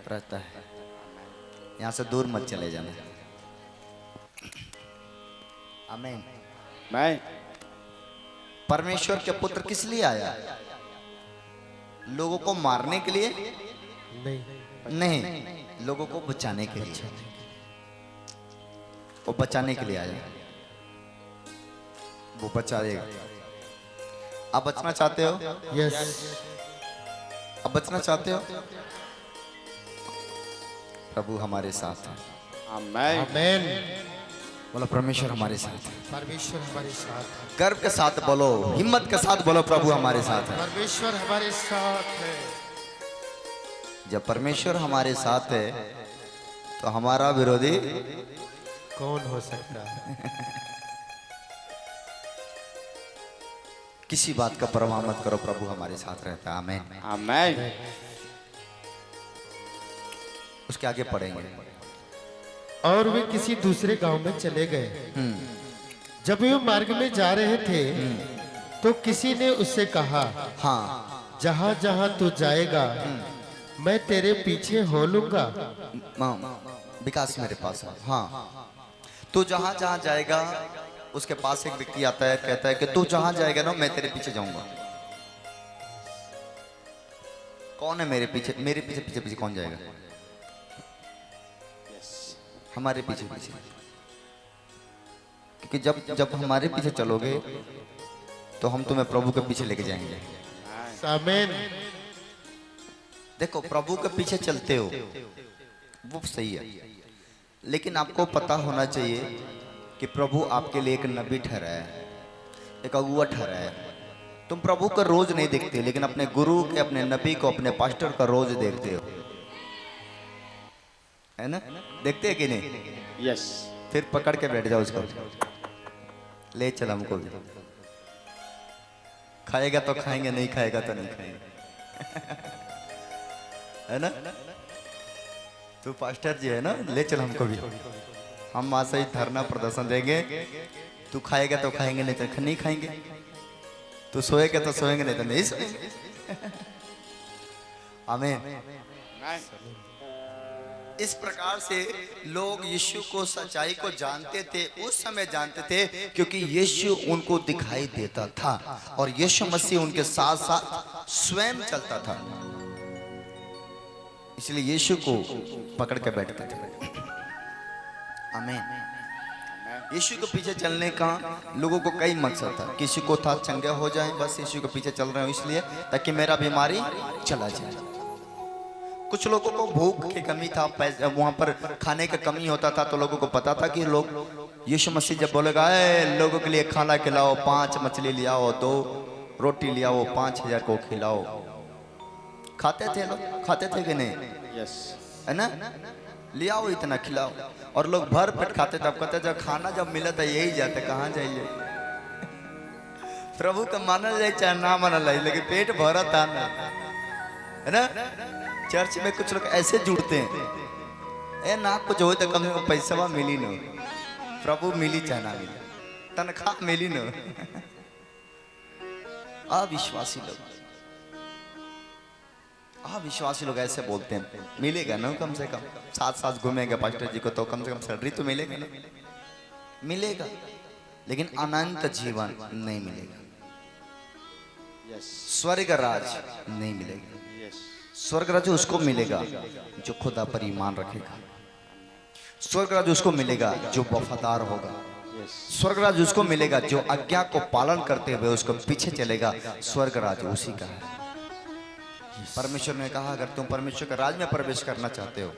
S2: रहता है। यहाँ से दूर मत चले जाना। आमीन।
S1: मैं
S2: परमेश्वर के पुत्र किस लिए आया? लोगों को मारने के लिए नहीं, लोगों को बचाने के लिए। वो बचाने के लिए आया। वो बचाएगा। आप बचना चाहते हो?
S3: यस।
S2: आप बचना चाहते हो? प्रभु हमारे साथ है।
S1: आमीन।
S3: आमीन।
S2: बोलो परमेश्वर हमारे साथ है।
S3: परमेश्वर हमारे साथ है।
S2: गर्व के साथ बोलो, हिम्मत के साथ बोलो, प्रभु हमारे साथ है।
S3: परमेश्वर हमारे साथ है।
S2: जब परमेश्वर हमारे साथ है तो हमारा विरोधी
S3: कौन हो सकता है?
S2: किसी बात का परवाह मत करो, प्रभु हमारे साथ रहता है। आमीन।
S1: आमीन।
S2: उसके आगे पढ़ेंगे।
S3: और वे किसी दूसरे गांव में चले गए। जब वे मार्ग में जा रहे थे तो किसी ने उससे कहा,
S2: हाँ,
S3: जहां जहां तू जाएगा मैं तेरे पीछे हो लूंगा।
S2: विकास मेरे पास है। हाँ, तू जहां जहां जाएगा, उसके पास एक व्यक्ति आता है, कहता है कि तू जहां जाएगा ना मैं तेरे पीछे जाऊंगा। कौन है मेरे पीछे? मेरे पीछे पीछे पीछे कौन जाएगा? हमारे पीछे पीछे। क्योंकि जब जब हमारे पीछे चलोगे तो हम तुम्हें प्रभु के पीछे लेके जाएंगे।
S3: आमीन।
S2: देखो, प्रभु के पीछे चलते हो वो सही है, लेकिन आपको पता होना चाहिए कि प्रभु आपके लिए एक नबी ठहरा है, एक अगुआ ठहरा है। तुम प्रभु का रोज नहीं देखते, लेकिन अपने गुरु के, अपने नबी को, अपने पास्टर का रोज देखते हो, है ना? देखते हैं कि नहीं?
S1: यस।
S2: फिर पकड़ के बैठ जाओ उसको, ले चल हमको भी। खाएगा तो खाएंगे, नहीं खाएगा तो नहीं खाएंगे। है ना? तू पास्टर जी है ना, ले चल हमको भी। हम वहां से ही धरना प्रदर्शन देंगे। तू खाएगा तो खाएंगे, नहीं तो नहीं खाएंगे। तू सोएगा तो सोएंगे, नहीं तो नहीं सोएंगे। आमीन। इस प्रकार से लोग यीशु को, सच्चाई को जानते थे। उस समय जानते थे क्योंकि यीशु उनको दिखाई देता था और यीशु मसीह उनके साथ साथ स्वयं चलता था। इसलिए यीशु को पकड़ के बैठते थे। आमीन। यीशु के पीछे चलने का लोगों को कई मकसद था। किसी को था चंगे हो जाए, बस यीशु के पीछे चल रहे हो इसलिए ताकि मेरा बीमारी चला जाए। कुछ लोगों को भूख की कमी था, वहां पर खाने की कमी होता था, तो लोगों को पता था कि लोग यीशु मसीह जब बोलेगा लोगों के लिए खाना खिलाओ, 5 मछली ले आओ, 2 रोटी ले आओ, 5000 को खिलाओ, खाते थे लोग। खाते थे कि नहीं?
S1: यस।
S2: है ना? ले आओ, इतना खिलाओ। और लोग भर पेट खाते थे। अब कहते जब खाना जब मिला था यही जाते, कहाँ जाइए। प्रभु का मानल जाए चाहे ना मानल जाए, लेकिन पेट भरा था ना, है ना। चर्च में कुछ लोग ऐसे जुड़ते हैं, ए ना कुछ हो तो कम से कम पैसा मिली न, प्रभु मिली चाहे ना मिली, तनख्वाह मिली न। अविश्वासी लोग, अविश्वासी लोग ऐसे बोलते हैं, मिलेगा ना कम से कम, साथ साथ घूमेंगे पास्टर जी को तो कम से कम सैलरी तो मिलेगा ना, मिलेगा, लेकिन अनंत जीवन नहीं मिलेगा, स्वर्ग राज नहीं मिलेगा। स्वर्ग राज उसको मिलेगा जो खुदा पर ईमान रखेगा, स्वर्ग राज उसको मिलेगा जो वफादार होगा, स्वर्ग राज उसको मिलेगा जो आज्ञा को पालन करते हुए उसको पीछे चलेगा, स्वर्ग राज उसी का है। परमेश्वर ने कहा अगर तुम परमेश्वर के राज में प्रवेश करना चाहते हो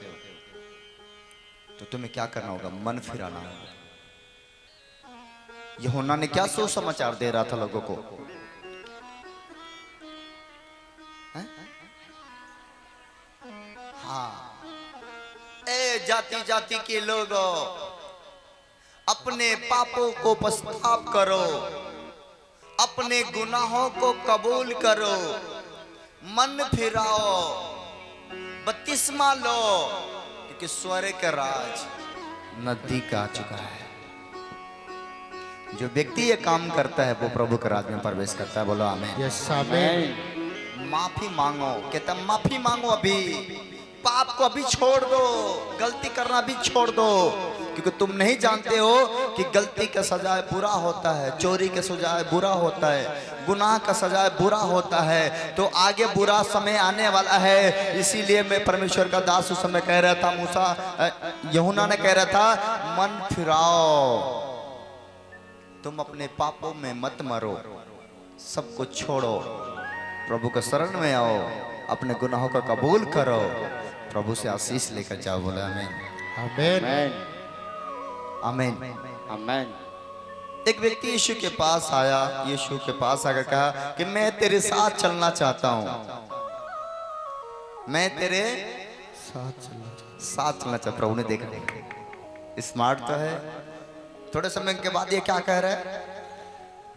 S2: तो तुम्हें क्या करना होगा, मन फिराना होगा। यूहन्ना ने क्या सुसमाचार दे रहा था लोगों को, है? हाँ, ए जाति जाति के लोगों, अपने पापों को पश्चाताप करो, अपने गुनाहों को कबूल करो, मन फिराओ, बपतिस्मा लो, क्योंकि स्वर्ग का राज नजदीक आ चुका है। जो व्यक्ति ये काम करता है वो प्रभु के राज में प्रवेश करता है। बोलो आमीन।
S3: यस आमीन।
S2: माफी मांगो, कहता माफी मांगो, अभी पाप को अभी छोड़ दो, गलती करना भी छोड़ दो, क्योंकि तुम नहीं जानते हो कि गलती का सजाए बुरा होता है, चोरी का सजाए बुरा होता है, गुनाह का सजाए बुरा होता है, तो आगे बुरा समय आने वाला है। इसीलिए मैं परमेश्वर का दास उस समय कह रहा था, मूसा यूहन्ना ने कह रहा था मन फिराओ, तुम अपने पापों में मत मरो, सब कुछ छोड़ो, प्रभु के शरण में आओ, अपने गुनाहों का कबूल करो, प्रभु से आशीष लेकर जाओ। बोले आमीन
S3: आमीन
S2: आमीन
S1: आमीन।
S2: एक व्यक्ति यीशु के पास आया, यीशु के पास आकर कहा कि मैं तेरे साथ चलना चाहता हूँ, मैं तेरे साथ चलना चाहता। प्रभु ने देखा स्मार्ट तो है। थोड़े समय के बाद ये क्या कह रहा है,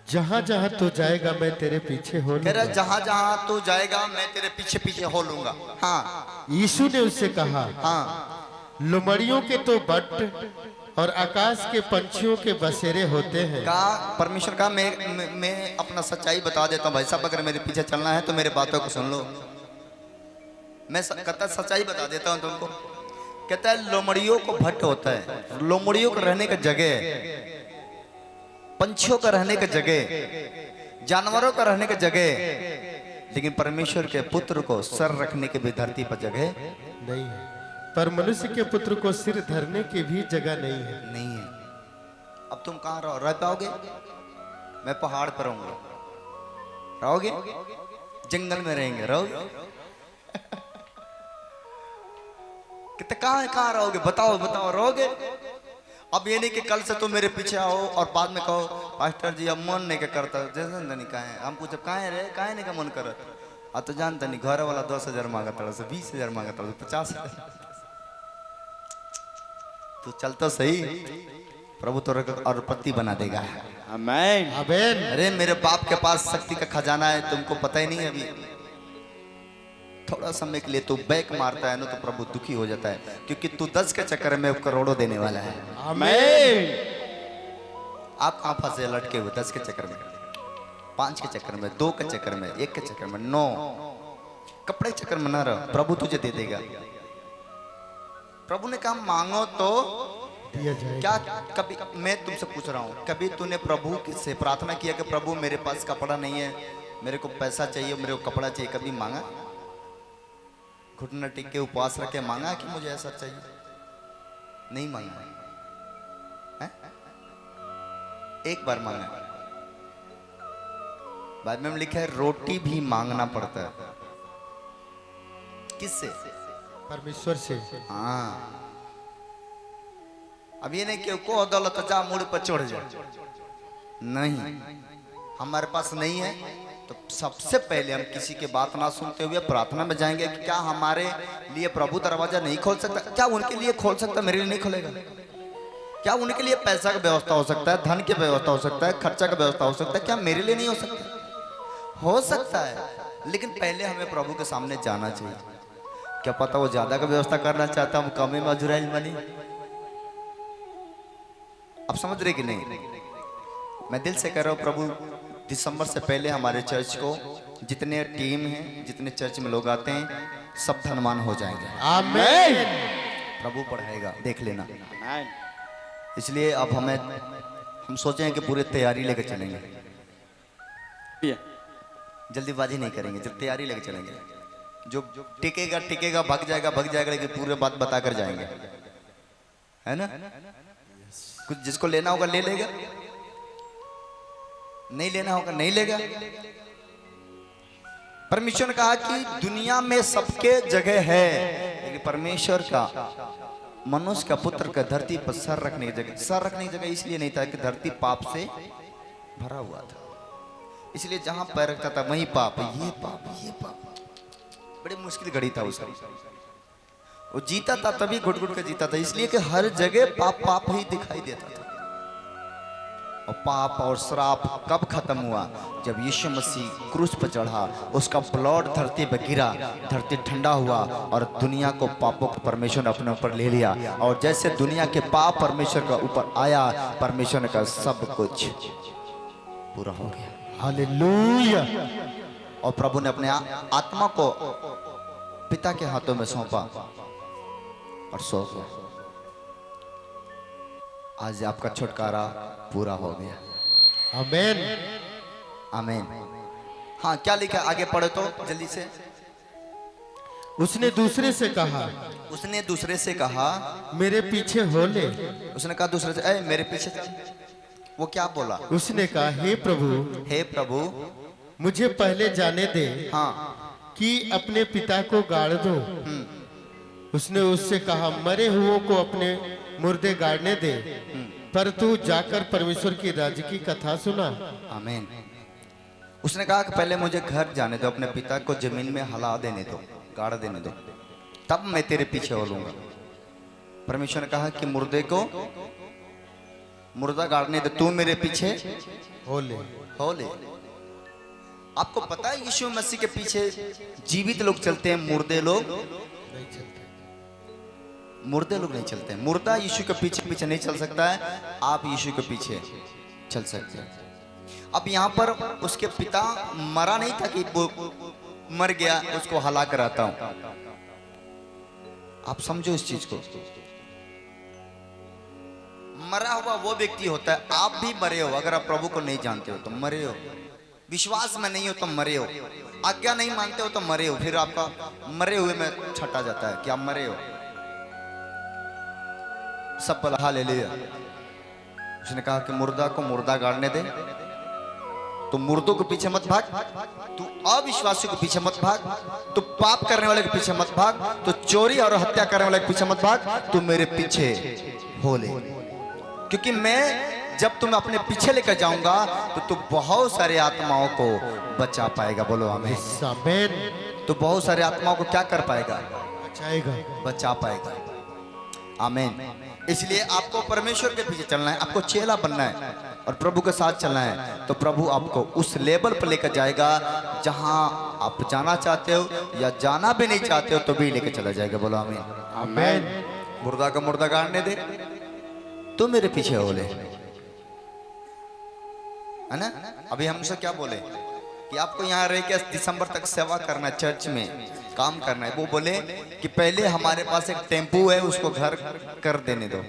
S3: जहाँ जहाँ तू जाएगा मैं तेरे पीछे हो
S2: कह रहा है
S3: लूंगा।
S2: जहाँ जहाँ तू जाएगा मैं तेरे पीछे पीछे हो लूंगा। हाँ
S3: यीशु ने उससे कहा,
S2: हाँ,
S3: लोमड़ियों के तो बट और आकाश के पंछियों के बसेरे होते हैं।
S2: कहा परमेश्वर का मैं अपना सच्चाई बता देता हूँ भाई साहब, अगर मेरे पीछे चलना है तो मेरे बातों को सुन लो। मैं कहता सच्चाई बता देता हूँ तुमको। कहता है लोमड़ियों को भट्ट होता है, लोमड़ियों को रहने का जगह, पंछियों का रहने का जगह, जानवरों का रहने का जगह, लेकिन परमेश्वर के पुत्र को सर रखने की भी धरती पर जगह
S3: नहीं है, पर मनुष्य के पुत्र को सिर धरने की भी जगह नहीं है।
S2: नहीं है। अब तुम कहाँ रह पाओगे? मैं पहाड़ पर रहूंगा, रहोगे? जंगल में रहेंगे, रहोगे? कितने कहाँ रहोगे? बताओ बताओ, रहोगे? अब ये नहीं कि कल से तुम मेरे पीछे आओ और बाद में कहो पास्टर जी अब मन नहीं करता, जैसे नहीं कहा है, हम पूछे कहाँ रहे, कहाँ नहीं का मन कर, अब तो जानता नहीं, घर वाला 10,000 मांगा था, 20,000 मांगा था, 50,000। तू चलता सही, प्रभु तो अरबपति बना देगा।
S1: आमीन
S3: आमीन।
S2: अरे मेरे बाप के पास शक्ति का खजाना है, तुमको पता ही नहीं है। अभी थोड़ा समय के लिए तू बैक मारता है ना तो प्रभु दुखी हो जाता है, क्योंकि तू 10 के चक्कर में करोड़ों देने वाला है।
S3: आमीन।
S2: आप कहाँ फंसे लटके हुए? 10 के चक्कर में, 5 के चक्कर में, 2 के चक्कर में, 1 के चक्कर में, 9 कपड़े के चक्कर में ना रहो, प्रभु तुझे दे देगा। प्रभु ने कहा मांगो तो
S3: दिया जाएगा।
S2: क्या कभी, मैं तुमसे पूछ रहा हूँ, कभी तूने प्रभु से प्रार्थना किया कि प्रभु मेरे पास कपड़ा नहीं है, मेरे को पैसा चाहिए, मेरे को कपड़ा चाहिए? कभी मांगा? घुटना टिक के उपवास रख के मांगा कि मुझे ऐसा चाहिए? नहीं मांगा है? एक बार मांगा। बाइबल में लिखा है रोटी भी मांगना पड़ता है। किससे?
S3: परमेश्वर से।
S2: हाँ, अब ये नहीं कि को दौलत जा मुड़ पर चढ़ जा, नहीं, हमारे पास नहीं है तो सबसे पहले हम किसी के बात ना सुनते हुए प्रार्थना में जाएंगे कि क्या हमारे लिए प्रभु दरवाजा नहीं खोल सकता? क्या उनके लिए खोल सकता, मेरे लिए नहीं खोलेगा? क्या उनके लिए पैसा का व्यवस्था हो सकता है, धन की व्यवस्था हो सकता है, खर्चा का व्यवस्था हो सकता है, क्या मेरे लिए नहीं हो सकता? हो सकता है, लेकिन पहले हमें प्रभु के सामने जाना चाहिए। क्या पता वो ज्यादा का व्यवस्था करना चाहता, हम कम में अजुराइल बनी। आप समझ रहे कि नहीं? मैं दिल से कह रहा हूँ, प्रभु दिसंबर से पहले हमारे चर्च को जितने टीम हैं, जितने चर्च में लोग आते हैं, सब धनवान हो जाएंगे।
S3: आमीन।
S2: प्रभु बढ़ाएगा, देख लेना। इसलिए अब हम सोचे हैं कि पूरी तैयारी लेकर चलेंगे, जल्दीबाजी नहीं करेंगे, जब तैयारी लेकर चलेंगे। जो टिकेगा टिकेगा, भाग जाएगा भाग जाएगा, लेकिन पूरे बात बता कर जाएंगे, है ना? कुछ जिसको लेना होगा ले लेगा, नहीं लेना होगा नहीं लेगा। परमेश्वर ने कहा कि दुनिया में सबके जगह है, लेकिन परमेश्वर का, मनुष्य का पुत्र का धरती पर सर रखने की जगह, सर रखने की जगह इसलिए नहीं था कि धरती पाप से भरा हुआ था, इसलिए जहां पैर रखता था वहीं पाप, ये पाप ये पाप। बड़ी मुश्किल घड़ी था उसका, वो जीता था तभी घुट घुट के जीता था, इसलिए कि हर जगह पाप पाप ही दिखाई देता था। और पाप और श्राप कब खत्म हुआ? जब यीशु मसीह क्रूस पर चढ़ा, उसका ब्लड धरती पर गिरा, धरती ठंडा हुआ और दुनिया को पापों को परमेश्वर ने अपने ऊपर ले लिया। और जैसे दुनिया के पाप परमेश्वर का ऊपर आया, परमेश्वर ने कहा सब कुछ पूरा हो गया।
S3: हालेलुया।
S2: और प्रभु ने अपने आत्मा को पिता के हाथों में सौंपा और सो गया। आज आपका छुटकारा पूरा हो गया।
S3: आमीन।
S2: आमीन। हाँ, क्या लिखा आगे पढ़ो तो जल्दी से।
S3: उसने दूसरे से कहा,
S2: उसने दूसरे से कहा
S3: मेरे पीछे हो ले।
S2: उसने कहा दूसरे से, ए मेरे पीछे चल। वो क्या बोला?
S3: उसने कहा, हे प्रभु,
S2: हे प्रभु,
S3: मुझे पहले जाने दे,
S2: हाँ,
S3: कि अपने पिता को गाड़ दो। उसने उससे कहा, मरे हुओं को अपने मुर्दे गाड़ने दे, पर तू जाकर परमेश्वर की राज्य की कथा सुना।
S2: आमीन। उसने कहा कि पहले मुझे घर जाने दो, अपने पिता को जमीन में हिला देने दो, गाड़ देने दो, तब मैं तेरे पीछे हो लूंगा। परमेश्वर ने कहा कि मुर्दे को मुर्दा गाड़ने दे, तू मेरे पीछे
S3: हो ले।
S2: हो ले। आपको पता है यीशु मसीह के पीछे जीवित लोग चलते हैं, मुर्दे लोग
S3: नहीं चलते।
S2: मुर्दे लोग नहीं चलते हैं। मुर्दा यीशु के पीछे पीछे नहीं चल सकता है, आप यीशु के पीछे चल सकते हैं। अब यहाँ पर उसके पिता मरा नहीं था कि वो मर गया उसको हला कर आता हूं। आप समझो इस चीज को। मरा हुआ वो व्यक्ति होता है, आप भी मरे हो। अगर आप प्रभु को नहीं जानते हो तो मरे हो, विश्वास में नहीं हो तो मरे हो, आज्ञा नहीं मानते हो तो मरे हो। फिर आपका मरे हुए में छटा जाता है कि आप मरे हो। सब बोला हालेलुया। उसने कहा कि मुर्दा को मुर्दा गाड़ने दे, तो मुर्दों के पीछे मत भाग, तू अविश्वासियों के पीछे मत भाग, तू पाप करने वाले के पीछे मत भाग, तो चोरी और हत्या करने वाले के पीछे मत भाग, तू मेरे पीछे हो ले। क्योंकि मैं जब तुम्हें अपने पीछे लेकर जाऊंगा तो तू बहुत सारे आत्माओं को बचा पाएगा। बोलो आमीन।
S3: आमीन।
S2: तो बहुत सारे आत्माओं को क्या कर पाएगा?
S3: बचाएगा,
S2: बचा पाएगा। आमीन। इसलिए आपको परमेश्वर के पीछे चलना है, आपको चेला बनना है और प्रभु के साथ चलना है, तो प्रभु आपको उस लेवल पर लेकर जाएगा जहां आप जाना चाहते हो, या जाना भी नहीं चाहते हो तो भी लेकर चला जाएगा। बोलो आमीन।
S3: आमीन।
S2: मुर्दा का मुर्दा गाड़ने दे, तो मेरे पीछे हो ले, है ना? अभी हमसे क्या बोले कि आपको यहाँ रह के दिसंबर तक सेवा करना, चर्च में काम करना है। वो बोले कि पहले हमारे पास एक टेम्पू है, उसको घर कर देने दो,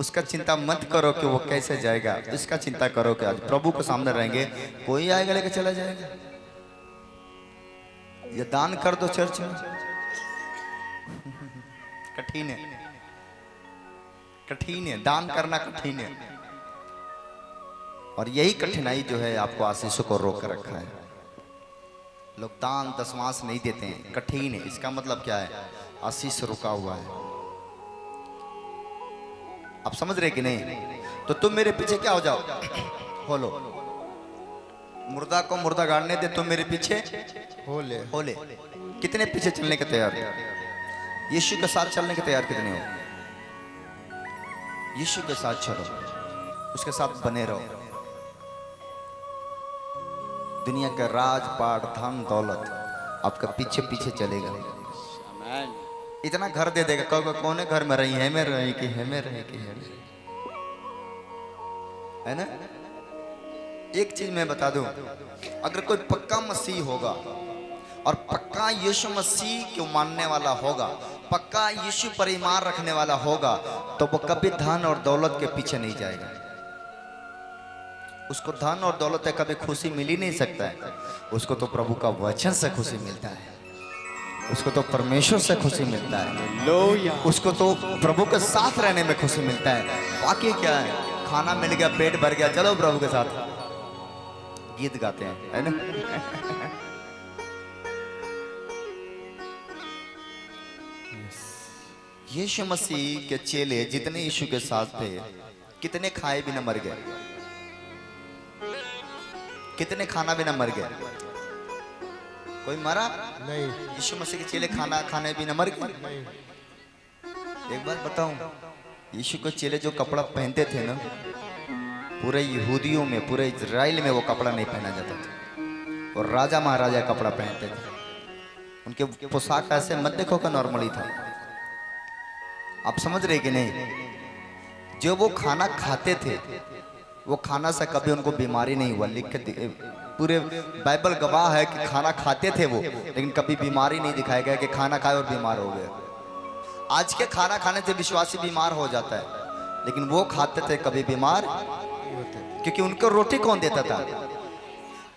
S2: उसका चिंता मत करो कि वो कैसे जाएगा, इसका चिंता करो कि आज प्रभु के सामने रहेंगे, कोई आएगा लेके चला जाएगा। ये दान कर दो चर्च में। कठिन है, कठिन है, दान करना कठिन है। और यही कठिनाई जो है आपको आशीषों को रोक कर रखा है। लोग दान दशमांश नहीं देते हैं, कठिन है। इसका मतलब क्या है? आशीष रुका हुआ है। आप समझ रहे कि नहीं? तो तुम मेरे पीछे क्या हो जाओ, हो लो। मुर्दा को मुर्दा गाड़ने दे, तुम मेरे पीछे
S3: हो ले।
S2: हो ले। कितने पीछे चलने के तैयार हो? यीशु के साथ चलने के तैयार कितने हो? यीशु के साथ चलो, उसके साथ बने रहो। दुनिया का राजपाट धन दौलत आपका पीछे पीछे चलेगा। इतना घर दे देगा, कौन घर में रही है, में रही कि है में रही कि है ना। एक चीज मैं बता दूं, अगर कोई पक्का मसीह होगा और पक्का यीशु मसीह को मानने वाला होगा, पक्का यीशु पर ईमान रखने वाला होगा, तो वो कभी धन और दौलत के पीछे नहीं जाएगा। उसको धन और दौलत से कभी खुशी मिल ही नहीं सकता है। उसको तो प्रभु का वचन से खुशी मिलता है, उसको तो परमेश्वर से खुशी मिलता है, उसको तो प्रभु के साथ रहने में खुशी मिलता है। बाकी क्या है, खाना मिल गया, पेट भर गया, चलो प्रभु के साथ गीत गाते हैं, है ना। यीशु मसीह के चेले जितने यीशु के साथ थे, कितने खाए बिना मर गए, कितने खाना बिना मर गए। कोई मरा
S3: नहीं।
S2: यीशु मसीह के चेले खाना खाने बिना मर गए। एक बात बताऊं, यीशु के चेले जो कपड़ा पहनते थे ना, पूरे यहूदियों में, पूरे इजराइल में वो कपड़ा नहीं पहना जाता था, और राजा महाराजा कपड़ा पहनते थे। उनके पोशाक ऐसे मत देखो का नॉर्मली था। आप समझ रहे कि नहीं। जो वो खाना खाते थे, वो खाना से कभी उनको बीमारी नहीं हुआ। लिख के पूरे बाइबल गवाह है कि खाना खाते थे वो, लेकिन कभी बीमारी नहीं दिखाया गया कि खाना खाए और बीमार हो गए। आज के खाना खाने से विश्वासी बीमार हो जाता है, लेकिन वो खाते थे कभी बीमार नहीं होते, क्योंकि उनको रोटी कौन देता था।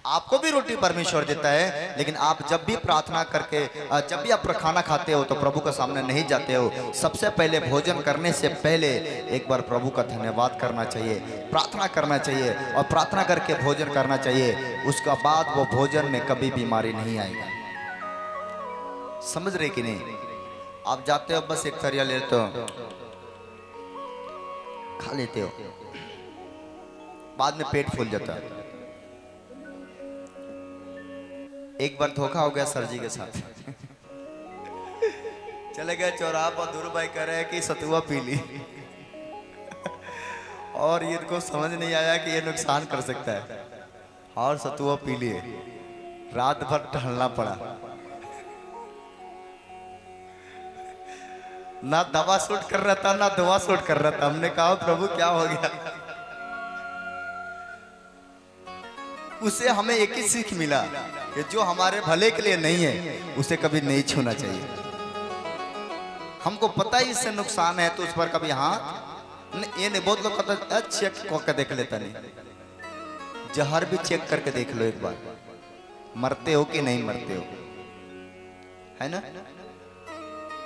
S2: आपको भी रोटी परमेश्वर देता है, लेकिन आप जब भी प्रार्थना करके, जब भी आप खाना खाते हो तो प्रभु के सामने नहीं जाते हो। सबसे पहले भोजन करने से पहले एक बार प्रभु का धन्यवाद करना चाहिए, प्रार्थना करना चाहिए, और प्रार्थना करके भोजन करना चाहिए। उसका बाद वो भोजन में कभी बीमारी नहीं आएगा। समझ रहे कि नहीं। आप जाते हो, बस एक थरिया लेते हो, खा लेते हो, बाद में पेट फूल जाता है। एक बार धोखा हो गया सर जी के साथ। चले गए चौराहा पर, दूर भाई कह रहे हैं कि सतुआ पी ली, और ये इनको समझ नहीं आया कि ये नुकसान कर सकता है, और सतुआ पी लिए। रात भर टहलना पड़ा, ना दवा सूट कर रहा था, ना दवा सूट कर रहा था। हमने कहा प्रभु क्या हो गया। उसे हमें एक ही सीख मिला कि जो हमारे भले के लिए नहीं है, उसे कभी नहीं छूना चाहिए। हमको पता ही इससे नुकसान है, तो उस पर कभी हाथ ये नहीं। बहुत लोग कहते हैं चेक करके देख लेता नहीं। जहर भी चेक करके देख लो एक बार, मरते हो कि नहीं मरते हो, है ना।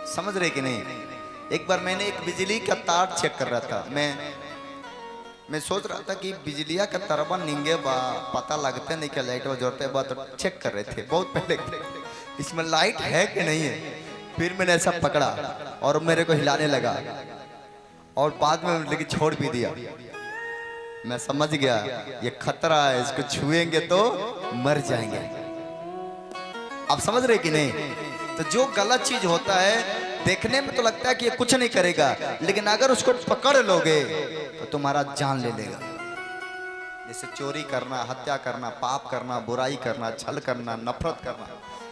S2: समझ रहे कि नहीं। एक बार मैंने एक बिजली का तार चेक कर रहा था। मैं सोच रहा था कि बिजलिया का तरबा निंगे बा, पता लगते नहीं क्या लाइट जोड़ते बा, तो चेक कर रहे थे बहुत पहले, इसमें लाइट है कि नहीं है। फिर मैंने ऐसा पकड़ा और मेरे को हिलाने लगा, और बाद में लेकिन छोड़ भी दिया। मैं समझ गया ये खतरा है, इसको छुएंगे तो मर जाएंगे। आप समझ रहे कि नहीं। तो जो गलत चीज होता है, देखने में तो लगता है कि ये कुछ नहीं करेगा, लेकिन अगर उसको पकड़ लोगे तो तुम्हारा जान ले लेगा। जैसे चोरी करना, हत्या करना, पाप करना, बुराई करना, छल करना, नफरत करना,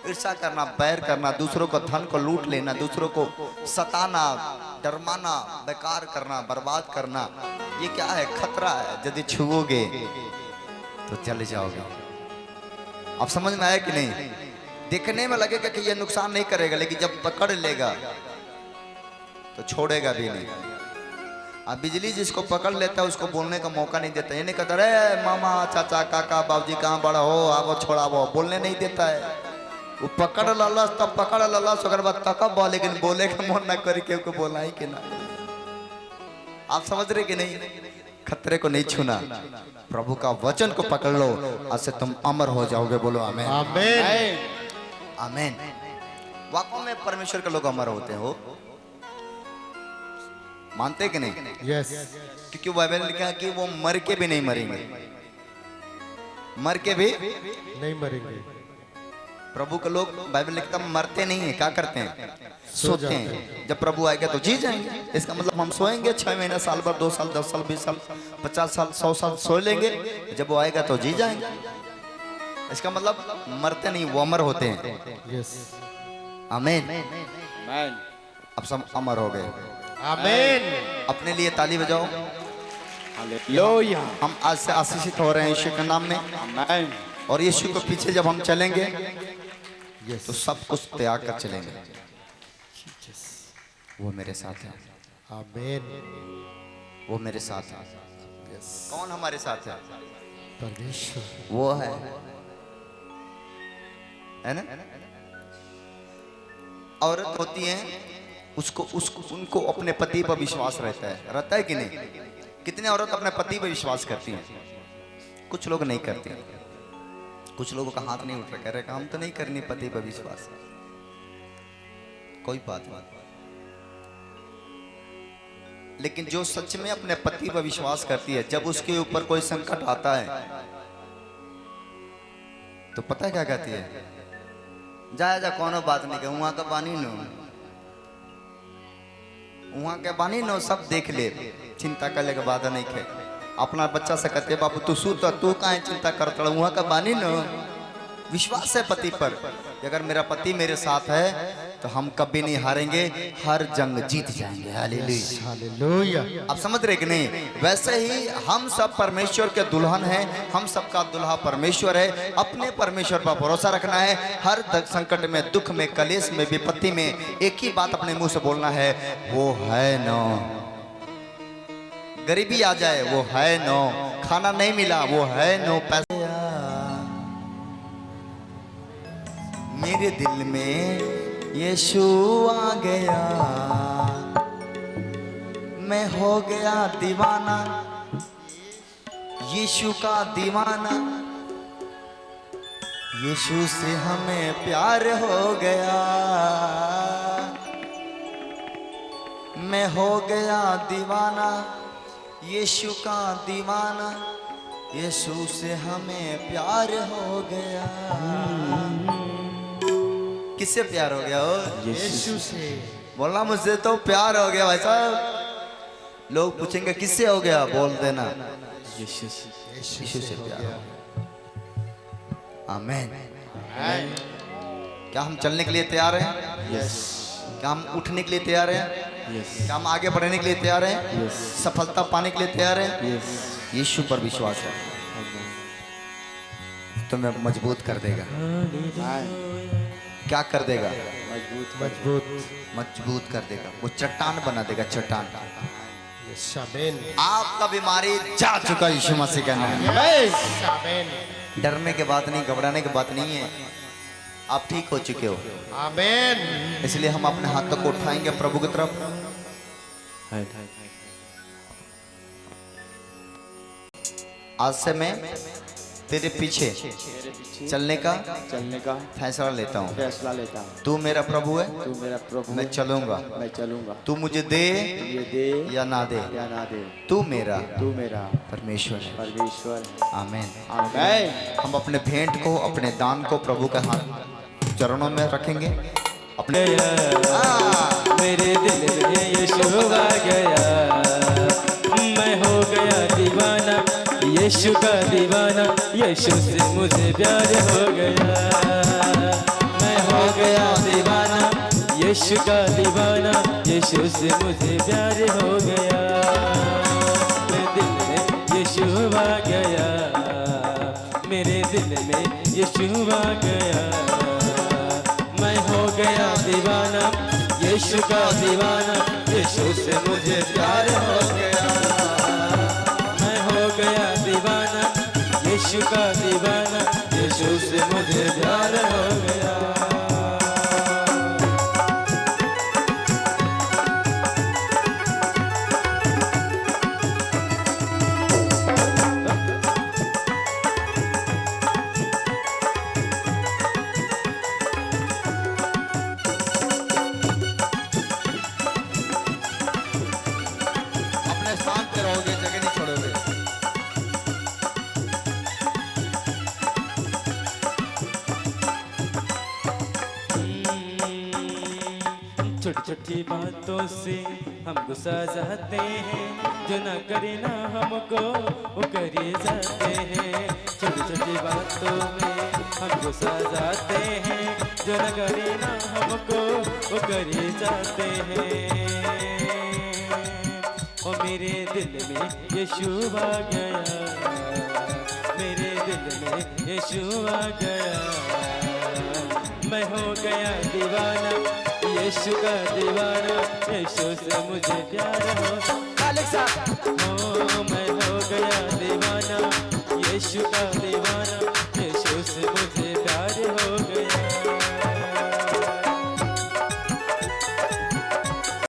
S2: ईर्ष्या करना, बैर करना, दूसरों को धन को लूट लेना, दूसरों को सताना, डरमाना, बेकार करना, बर्बाद करना, ये क्या है, खतरा है। यदि छुओगे तो चले जाओगे। अब समझ में आया कि नहीं। देखने में लगेगा कि ये नुकसान नहीं करेगा, लेकिन जब पकड़ लेगा तो छोड़ेगा भी नहीं। अब बिजली जिसको पकड़ लेता है उसको बोलने का मौका नहीं देता। ये नहीं कहता अरे मामा, चाचा, काका, बाबूजी कहाँ बड़ा हो, आवो छोड़ावो, बोलने नहीं देता है। वो पकड़ ललस, तब पकड़ ललस, अगर बात तकब, लेकिन बोले का मन ना करी के बोला ही कि ना। आप समझ रहे कि नहीं। खतरे को नहीं छूना, प्रभु का वचन को पकड़ लो, आज से तुम अमर हो जाओगे। बोलो आमीन।
S3: आमीन।
S2: आमीन। वाकई में परमेश्वर के लोग अमर होते हो, मानते कि नहीं।
S3: यस।
S2: क्योंकि बाइबल में लिखा है कि वो मर के भी नहीं मरेंगे, मर के भी
S3: नहीं मरेंगे।
S2: प्रभु के लोग बाइबल लिखता मरते नहीं है, क्या करते हैं? सोते हैं। जब प्रभु आएगा तो जी जाएंगे। इसका मतलब हम सोएंगे 6 महीने, साल भर, 2 साल, 10 साल, 20 साल, 50 साल, 100 साल सो लेंगे। जब वो आएगा तो जी जाएंगे। इसका मतलब मरते नहीं, वो अमर होते हैं।
S3: यस,
S2: आमीन। अब सब अमर हो गए।
S3: आमीन।
S2: अपने लिए ताली बजाओ।
S1: हालेलुया।
S2: हम आज से आशीषित हो रहे हैं यीशु के नाम में।
S1: आमीन।
S2: और यीशु के पीछे जब हम चलेंगे
S3: यस,
S2: तो सब कुछ त्याग कर चलेंगे। वो मेरे साथ है,
S3: आमीन।
S2: वो मेरे साथ है।
S3: यस,
S2: कौन हमारे साथ है?
S3: परमेश्वर।
S2: वो है ना? औरत होती है, उसको उनको अपने पति पर विश्वास रहता है कि नहीं? कितने औरत अपने पति पर विश्वास करती हैं? कुछ लोग नहीं करती। कुछ लोगों का हाथ नहीं उठ रहा, कह रहे हम तो नहीं करनी पति पर विश्वास। कोई बात नहीं। लेकिन जो सच में अपने पति पर विश्वास करती है, जब उसके ऊपर कोई संकट आता है तो पता है क्या कहती है? जा कोनो बात नहीं, वहां का पानी नो, वहां के पानी नो, सब देख ले, चिंता करने के बाद नहीं खे। अपना बच्चा से कहते बाबू तू सू, तो तू काहे चिंता करता, वहां का पानी नो। विश्वास है पति पर। अगर मेरा पति मेरे साथ है तो हम कभी नहीं हारेंगे, हर जंग जीत जाएंगे। Hallelujah,
S3: hallelujah.
S2: आप समझ रहे कि नहीं? वैसे ही हम सब परमेश्वर के दुल्हन हैं, हम सबका दुल्हा परमेश्वर है। अपने परमेश्वर पर भरोसा रखना है। हर संकट में, दुख में, कलेश में, विपत्ति में एक ही बात अपने मुंह से बोलना है, वो है नो। गरीबी आ जाए, वो है नो। खाना नहीं मिला, वो है नो। पैसा मेरे दिल में यीशु आ गया, मैं हो गया दीवाना, यीशु का दीवाना। यीशु से हमें प्यार हो गया, मैं हो गया दीवाना, यीशु का दीवाना। यीशु से हमें प्यार हो गया। किससे प्यार हो गया? हो
S3: यीशु से।
S2: बोलना मुझसे तो प्यार हो गया भाई साहब। लोग पूछेंगे किससे हो गया, बोल देना यीशु से प्यार हो गया। आमीन। क्या हम चलने के लिए तैयार हैं?
S1: यस।
S2: क्या हम उठने के लिए तैयार हैं?
S1: यस।
S2: क्या हम आगे बढ़ने के लिए तैयार हैं?
S1: यस।
S2: सफलता पाने के लिए तैयार हैं?
S1: यस।
S2: यीशु पर विश्वास है, तुम्हें मजबूत कर देगा। क्या कर देगा?
S3: मजबूत।
S2: मजबूत कर देगा। वो चट्टान बना देगा, चट्टान।
S3: यस, आमीन।
S2: आपका बीमारी जा चुका यीशु मसीह का नाम।
S3: यस, आमीन।
S2: डरने के बात नहीं, घबराने की बात नहीं है। आप ठीक हो चुके हो।
S3: आमीन।
S2: इसलिए हम अपने हाथों को उठाएंगे प्रभु की तरफ। आज से मैं तेरे पीछे चलने का फैसला लेता हूँ। तू मेरा प्रभु है,
S1: तू मेरा प्रभु,
S2: मैं चलूंगा।
S1: मैं चलूंगा।
S2: तू मुझे दे
S1: ये दे
S2: या ना दे,
S1: या ना दे,
S2: तू मेरा
S1: तू मेरा
S2: परमेश्वर है।
S1: परमेश्वर।
S2: आमीन।
S1: आमीन।
S2: हम अपने भेंट को, अपने दान को प्रभु के हाथ चरणों में रखेंगे। अपने
S4: मेरे दिल में यीशु आ गया, मैं हो गया दीवाना, यीशु का दीवाना। यीशु से मुझे प्यार हो गया, मैं हो गया दीवाना, यीशु का दीवाना। यीशु से मुझे प्यार हो गया, मेरे दिल में यीशु आ गया, मेरे दिल में यीशु आ गया। मैं हो गया दीवाना, यीशु का दीवाना। यीशु से मुझे प्यार हो गया, मैं हो गया दीवाना, यीशु का दीवाना। यीशु से मुझे प्यार हो गया।
S2: अपने स्थान पे रहोगे, जगह नहीं छोड़ोगे।
S4: छोटी छोटी बातों से हम गुस्सा जाते हैं, जो ना करे ना हमको वो करे जाते हैं। छोटी छोटी बातों में हम गुस्सा जाते हैं, जो ना करे ना हमको वो करे जाते हैं। और मेरे दिल में यीशु आ गया, मेरे दिल में यीशु आ गया। मैं हो गया दीवाना, यीशु का दीवाना, यीशु से मुझे प्यार हो। मैं हो गया दीवाना, यीशु का दीवाना।